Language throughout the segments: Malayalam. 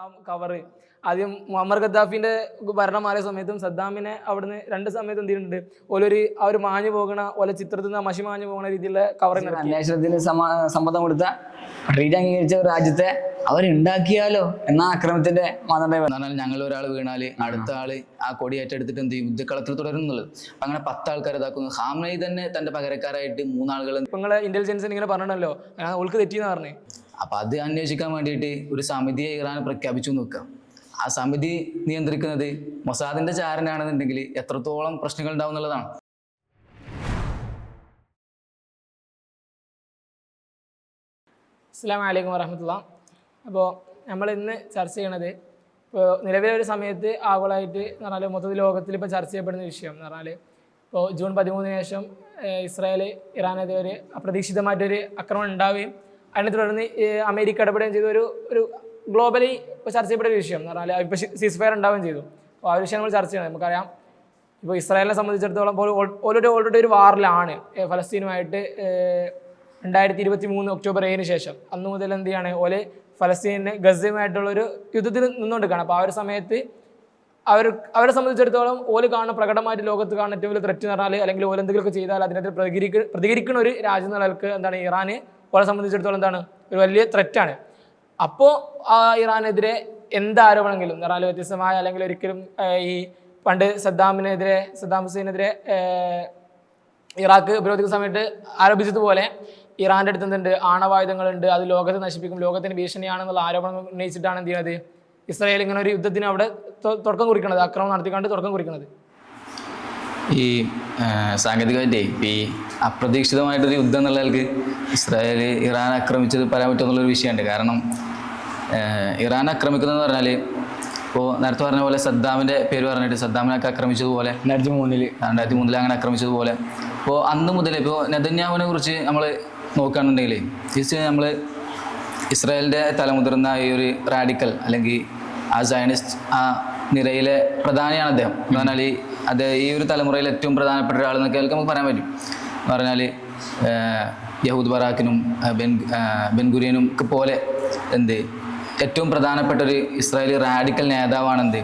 ആ കവറ് ആദ്യം മുഹമ്മദ് ഖദ്ദാഫിന്റെ ഭരണം മാറിയ സമയത്തും സദ്ദാമിനെ അവിടുന്ന് 2 സമയത്തും എന്ത് ചെയ്യുന്നുണ്ട് ഓലൊരു ആ ഒരു മാഞ്ഞു പോകുന്ന ഓലെ ചിത്രത്തിൽ നിന്ന് മഷി മാഞ്ഞു പോകുന്ന രീതിയിലുള്ള കവർ അന്വേഷണത്തിന് സമ്മതം കൊടുത്ത ട്രീറ്റ് അംഗീകരിച്ച ഒരു രാജ്യത്തെ അവരുണ്ടാക്കിയാലോ എന്ന ആക്രമണത്തിന്റെ പറഞ്ഞാൽ ഞങ്ങൾ ഒരാൾ വീണാല് അടുത്ത ആള് ആ കൊടി ഏറ്റെടുത്തിട്ട് എന്ത് ചെയ്യും യുദ്ധക്കളത്തിൽ തുടരുന്നുള്ളത്. അപ്പൊ അങ്ങനെ 10 ആൾക്കാർ ഇതാക്കുന്നു. ഖാംനഈ തന്നെ തന്റെ പകരക്കാരായിട്ട് 3 ആളുകൾ നിങ്ങളെ ഇന്റലിജൻസിന് ഇങ്ങനെ പറഞ്ഞല്ലോ ഓൾക്ക് തെറ്റിയെന്ന് പറഞ്ഞു. അപ്പൊ അത് അന്വേഷിക്കാൻ വേണ്ടിയിട്ട് ഒരു സമിതിയെ ഇറാൻ പ്രഖ്യാപിച്ചു നോക്കാം. ആ സമിതി നിയന്ത്രിക്കുന്നത് മൊസാദിന്റെ ചാരനാണെന്നുണ്ടെങ്കിൽ എത്രത്തോളം പ്രശ്നങ്ങൾ ഉണ്ടാവും എന്നുള്ളതാണ്. അസ്സലാമു അലൈക്കും വറഹ്മത്തുള്ളാഹി. അപ്പോൾ നമ്മൾ ഇന്ന് ചർച്ച ചെയ്യണത് ഇപ്പോൾ നിലവിലെ ഒരു സമയത്ത് ആഗോളമായിട്ട് എന്ന് പറഞ്ഞാൽ മൊത്തത്തിൽ ലോകത്തിൽ ഇപ്പോൾ ചർച്ച ചെയ്യപ്പെടുന്ന വിഷയം എന്ന് പറഞ്ഞാൽ ഇപ്പോൾ ജൂൺ 13 ശേഷം ഇസ്രായേൽ ഇറാനെതിരെ ഒരു അപ്രതീക്ഷിതമായിട്ടൊരു ആക്രമണം ഉണ്ടാവുകയും അതിനെ തുടർന്ന് അമേരിക്ക ഇടപെടുകയും ചെയ്ത ഒരു ഗ്ലോബലി ഇപ്പോൾ ചർച്ച ചെയ്യപ്പെടുന്ന വിഷയം എന്ന് പറഞ്ഞാൽ ഇപ്പോൾ സീസ് ഫയർ ഉണ്ടാവുകയും ചെയ്തു. അപ്പോൾ ആ വിഷയം നമ്മൾ ചർച്ച ചെയ്യണം. നമുക്കറിയാം ഇപ്പോൾ ഇസ്രായേലിനെ സംബന്ധിച്ചിടത്തോളം ഓൾറെഡി ഒരു വാറിലാണ് ഫലസ്തീനുമായിട്ട് 2023 ഒക്ടോബർ 7 ശേഷം. അന്ന് മുതൽ എന്ത് ചെയ്യാണ് ഓല് ഫലസ്തീനെ ഗസയുമായിട്ടുള്ളൊരു യുദ്ധത്തിൽ നിന്നുകൊണ്ടിരിക്കുകയാണ്. അപ്പോൾ ആ ഒരു സമയത്ത് അവരെ സംബന്ധിച്ചിടത്തോളം ഓല് കാണുന്ന പ്രകടമായിട്ട് ലോകത്ത് കാണുന്ന ഏറ്റവും വലിയ ത്രെറ്റ് എന്ന് പറഞ്ഞാൽ അല്ലെങ്കിൽ ഓല് എന്തെങ്കിലുമൊക്കെ ചെയ്താൽ അതിനെതിരെ പ്രതികരിക്കുന്ന ഒരു രാജ്യം എന്ന നിലക്ക് എന്താണ് ഇറാന് ഓലെ സംബന്ധിച്ചിടത്തോളം എന്താണ് ഒരു വലിയ ത്രെറ്റാണ്. അപ്പോൾ ആ ഇറാനെതിരെ എന്ത് ആരോപണമെങ്കിലും എന്ന് പറഞ്ഞാൽ വ്യത്യസ്തമായ അല്ലെങ്കിൽ ഒരിക്കലും ഈ പണ്ട് സദ്ദാം ഹുസൈനെതിരെ ഇറാഖ് ഉപരോധിക്കുന്ന സമയത്ത് ആരോപിച്ചതുപോലെ ഇറാൻ്റെ അടുത്ത് എന്തുണ്ട് ആണവായുധങ്ങളുണ്ട്, അത് ലോകത്തെ നശിപ്പിക്കും, ലോകത്തിന് ഭീഷണിയാണെന്നുള്ള ആരോപണം ഉന്നയിച്ചിട്ടാണ് എന്ത് ചെയ്യുന്നത് ഇസ്രായേൽ ഇങ്ങനെ ഒരു യുദ്ധത്തിന് അവിടെ തുടക്കം കുറിക്കുന്നത്, ആക്രമണം നടത്തിക്കൊണ്ട് തുടക്കം കുറിക്കുന്നത്. ഈ സാങ്കേതികമായിട്ടേ ഈ അപ്രതീക്ഷിതമായിട്ടൊരു യുദ്ധം എന്നുള്ളവർക്ക് ഇസ്രായേൽ ഇറാൻ ആക്രമിച്ചത് പറയാൻ പറ്റുമെന്നുള്ളൊരു വിഷയമുണ്ട്. കാരണം ഇറാൻ ആക്രമിക്കുന്നതെന്ന് പറഞ്ഞാൽ ഇപ്പോൾ നേരത്തെ പറഞ്ഞ പോലെ സദ്ദാമിൻ്റെ പേര് പറഞ്ഞിട്ട് സദ്ദാമിനൊക്കെ ആക്രമിച്ചതുപോലെ 2003 അങ്ങനെ ആക്രമിച്ചതുപോലെ ഇപ്പോൾ അന്ന് മുതൽ ഇപ്പോൾ നെതന്യാഹുവിനെ കുറിച്ച് നമ്മൾ നോക്കുകയാണെന്നുണ്ടെങ്കിൽ നമ്മൾ ഇസ്രായേലിൻ്റെ തലമുതിർന്ന ഈ ഒരു റാഡിക്കൽ അല്ലെങ്കിൽ ആ സയനിസ്റ്റ് ആ നിരയിലെ പ്രധാനിയാണ് അദ്ദേഹം. എന്ന് പറഞ്ഞാൽ ഈ ഒരു തലമുറയിൽ ഏറ്റവും പ്രധാനപ്പെട്ട ഒരാളെന്നൊക്കെ നമുക്ക് പറയാൻ പറ്റും. എന്ന് പറഞ്ഞാൽ യഹൂദ് ബറാക്കിനും ബെൻഗുരിയനും ഒക്കെ പോലെ ഏറ്റവും പ്രധാനപ്പെട്ട ഒരു ഇസ്രായേലി റാഡിക്കൽ നേതാവാണെന്ത്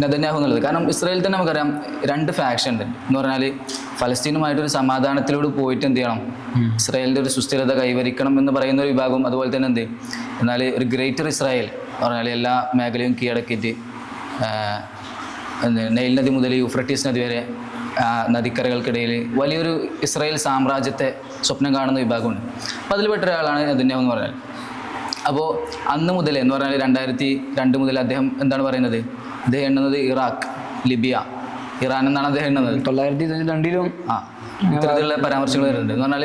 നെതന്യാഹു എന്നുള്ളത്. കാരണം ഇസ്രായേലിൽ തന്നെ നമുക്കറിയാം 2 ഫാക്ഷൻ ഉണ്ട്. എന്ന് പറഞ്ഞാൽ ഫലസ്തീനുമായിട്ടൊരു സമാധാനത്തിലൂടെ പോയിട്ട് എന്ത് ചെയ്യണം, ഇസ്രായേലിൻ്റെ ഒരു സുസ്ഥിരത കൈവരിക്കണം എന്ന് പറയുന്ന ഒരു വിഭാഗം. അതുപോലെ തന്നെ എന്നാൽ ഒരു ഗ്രേറ്റർ ഇസ്രായേൽ എന്ന് പറഞ്ഞാൽ എല്ലാ മേഖലയും കീഴടക്കിയിട്ട് നൈൽ നദി മുതൽ യൂഫ്രട്ടീസ് നദി വരെ നദിക്കരകൾക്കിടയിൽ വലിയൊരു ഇസ്രായേൽ സാമ്രാജ്യത്തെ സ്വപ്നം കാണുന്ന വിഭാഗമുണ്ട്. അപ്പോൾ അതിൽപ്പെട്ട ഒരാളാണ് നെതന്യാഹു എന്ന് പറഞ്ഞാൽ. അപ്പോൾ അന്ന് മുതൽ എന്ന് പറഞ്ഞാൽ 2002 മുതൽ അദ്ദേഹം എന്താണ് പറയുന്നത്, അദ്ദേഹം എണ്ണുന്നത് ഇറാഖ്, ലിബിയ, ഇറാൻ എന്നാണ് അദ്ദേഹം എണ്ണുന്നത്. 1992 ഇത്തരത്തിലുള്ള പരാമർശങ്ങൾ വരുന്നുണ്ട്. എന്ന് പറഞ്ഞാൽ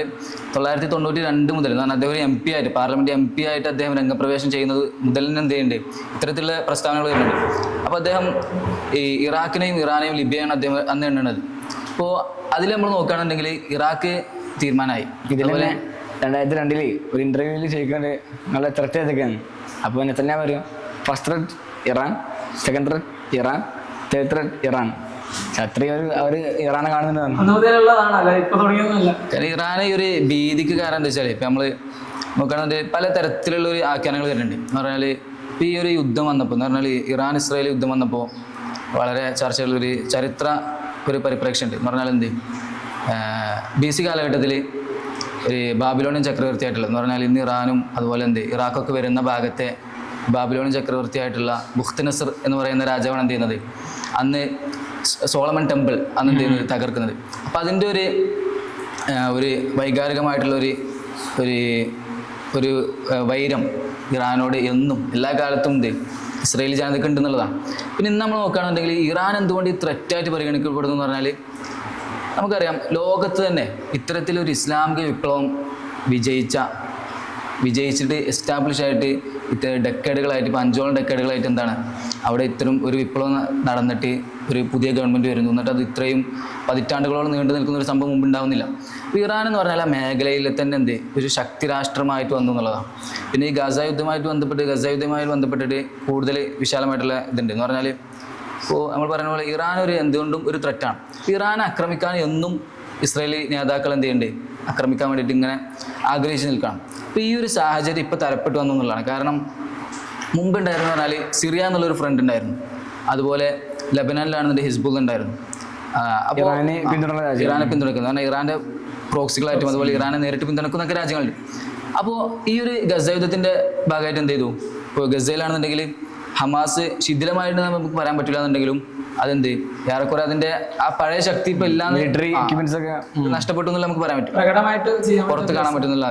1992 മുതൽ എന്ന് പറഞ്ഞാൽ അദ്ദേഹം ഒരു MP ആയിട്ട് പാർലമെന്റ് MP ആയിട്ട് അദ്ദേഹം രംഗപ്രവേശം ചെയ്യുന്നത് മുതൽ തന്നെ എന്ത് ചെയ്യുന്നുണ്ട്, ഇത്തരത്തിലുള്ള പ്രസ്താവനകൾ വരുന്നുണ്ട്. അപ്പോൾ അദ്ദേഹം ഈ ഇറാഖിനെയും ഇറാനെയും ലിബിയയാണ് അദ്ദേഹം അന്ന് എണ്ണുന്നത്. അപ്പോൾ അതിൽ നമ്മൾ നോക്കുകയാണെന്നുണ്ടെങ്കിൽ ഇറാഖ് തീരുമാനമായി. ഇതുപോലെ 2002 ഒരു ഇന്റർവ്യൂവിൽ ചോദിക്കുന്നത് നിങ്ങളുടെ ത്രെറ്റ് ഏതൊക്കെയാണ്. അപ്പോൾ നെതന്യാഹു പറയും first threat Iran, second threat Iran, third threat Iran. അത്രയും അവർ ഇറാനെ കാണുന്നുണ്ട്. കാരണം ഇറാനെ ഒരു ഭീതിക്ക് കാരണം എന്താ വെച്ചാൽ ഇപ്പം നമ്മൾ നോക്കുകയാണെങ്കിൽ പല തരത്തിലുള്ള ഒരു ആഖ്യാനങ്ങൾ വരുന്നുണ്ട്. എന്ന് പറഞ്ഞാൽ ഇപ്പോൾ ഈ ഒരു യുദ്ധം വന്നപ്പോൾ എന്ന് പറഞ്ഞാൽ ഇറാൻ ഇസ്രായേൽ യുദ്ധം വന്നപ്പോൾ വളരെ ചർച്ചകളൊരു ചരിത്ര ഒരു പരിപ്രേക്ഷ്യമുണ്ട്. എന്ന് പറഞ്ഞാൽ BC കാലഘട്ടത്തിൽ ഒരു ബാബിലോണിയൻ ചക്രവർത്തിയായിട്ടുള്ള എന്ന് പറഞ്ഞാൽ ഇന്ന് ഇറാനും അതുപോലെ ഇറാഖൊക്കെ വരുന്ന ഭാഗത്തെ ബാബിലോണിയൻ ചക്രവർത്തിയായിട്ടുള്ള ബുഖ്ത്-നസർ എന്ന് പറയുന്ന രാജാവാണ് എന്ത് ചെയ്യുന്നത്, അന്ന് സോളമൻ ടെമ്പിൾ അന്ന് എന്ത് ചെയ്യുന്നത് തകർക്കുന്നത്. അപ്പം അതിൻ്റെ ഒരു വൈകാരികമായിട്ടുള്ള ഒരു വൈരം ഇറാനോട് എന്നും എല്ലാ കാലത്തും ഇസ്രായേലി ജനതയ്ക്ക് ഉണ്ടെന്നുള്ളതാണ്. പിന്നെ ഇന്ന് നമ്മൾ നോക്കുകയാണെന്നുണ്ടെങ്കിൽ ഇറാൻ എന്തുകൊണ്ട് ഈ ത്രെറ്റായിട്ട് പരിഗണിക്കപ്പെടുന്നു എന്ന് പറഞ്ഞാൽ നമുക്കറിയാം ലോകത്ത് തന്നെ ഇത്തരത്തിലൊരു ഇസ്ലാമിക വിപ്ലവം വിജയിച്ചിട്ട് എസ്റ്റാബ്ലിഷ് ആയിട്ട് ഡെക്കേഡുകളായിട്ട് ഇപ്പോൾ 5ഓളം ഡെക്കേഡുകളായിട്ട് എന്താണ് അവിടെ ഇത്തരം ഒരു വിപ്ലവം നടന്നിട്ട് ഒരു പുതിയ ഗവൺമെൻറ് വരുന്നു. എന്നിട്ട് അത് ഇത്രയും പതിറ്റാണ്ടുകളോളം നീണ്ടു നിൽക്കുന്ന ഒരു സംഭവം മുമ്പ് ഉണ്ടാവുന്നില്ല. ഇറാൻ എന്ന് പറഞ്ഞാൽ ആ മേഖലയിൽ തന്നെ ഒരു ശക്തി രാഷ്ട്രമായിട്ട് വന്നു എന്നുള്ളതാണ്. പിന്നെ ഈ ഗസ യുദ്ധവുമായി ബന്ധപ്പെട്ടിട്ട് കൂടുതൽ വിശാലമായിട്ടുള്ള ഇതുണ്ട്. എന്ന് പറഞ്ഞാൽ ഇപ്പോൾ നമ്മൾ പറയുന്ന പോലെ ഇറാൻ എന്തുകൊണ്ടും ഒരു ത്രെറ്റാണ്. ഇറാൻ ആക്രമിക്കാൻ എന്നും ഇസ്രായേലി നേതാക്കൾ എന്ത് ചെയ്യുന്നുണ്ട്, ആക്രമിക്കാൻ വേണ്ടിയിട്ട് ഇങ്ങനെ ആഗ്രഹിച്ച് നിൽക്കണം. അപ്പോൾ ഈ ഒരു സാഹചര്യം ഇപ്പോൾ തലപ്പെട്ടു വന്നു എന്നുള്ളതാണ്. കാരണം മുമ്പ് ഉണ്ടായിരുന്നു പറഞ്ഞാൽ സിറിയ എന്നുള്ളൊരു ഫ്രണ്ട് ഉണ്ടായിരുന്നു. അതുപോലെ ലെബനാനിലാണെന്നുണ്ടെങ്കിൽ ഹിസ്ബുൾ ഉണ്ടായിരുന്നു. അപ്പോൾ ഇറാനെ പിന്തുണയ്ക്കുന്നു, കാരണം ഇറാന്റെ പ്രോക്സികളായിട്ടും അതുപോലെ ഇറാനെ നേരിട്ട് പിന്തുണക്കുന്നൊക്കെ രാജ്യങ്ങളുണ്ട്. അപ്പോൾ ഈ ഒരു ഗസ യുദ്ധത്തിന്റെ ഭാഗമായിട്ട് എന്ത് ചെയ്തു, ഇപ്പോൾ ഗസയിലാണെന്നുണ്ടെങ്കിൽ ഹമാസ് ശിഥിലമായിട്ട് നമുക്ക് പറയാൻ പറ്റില്ല എന്നുണ്ടെങ്കിലും അതെന്ത് ഏറെക്കുറെ അതിന്റെ ആ പഴയ ശക്തി ഇപ്പൊ ഇല്ലാന്ന് നഷ്ടപ്പെട്ടു എന്നുള്ള നമുക്ക് പറയാൻ പറ്റും, പുറത്ത് കാണാൻ പറ്റുന്നുള്ള.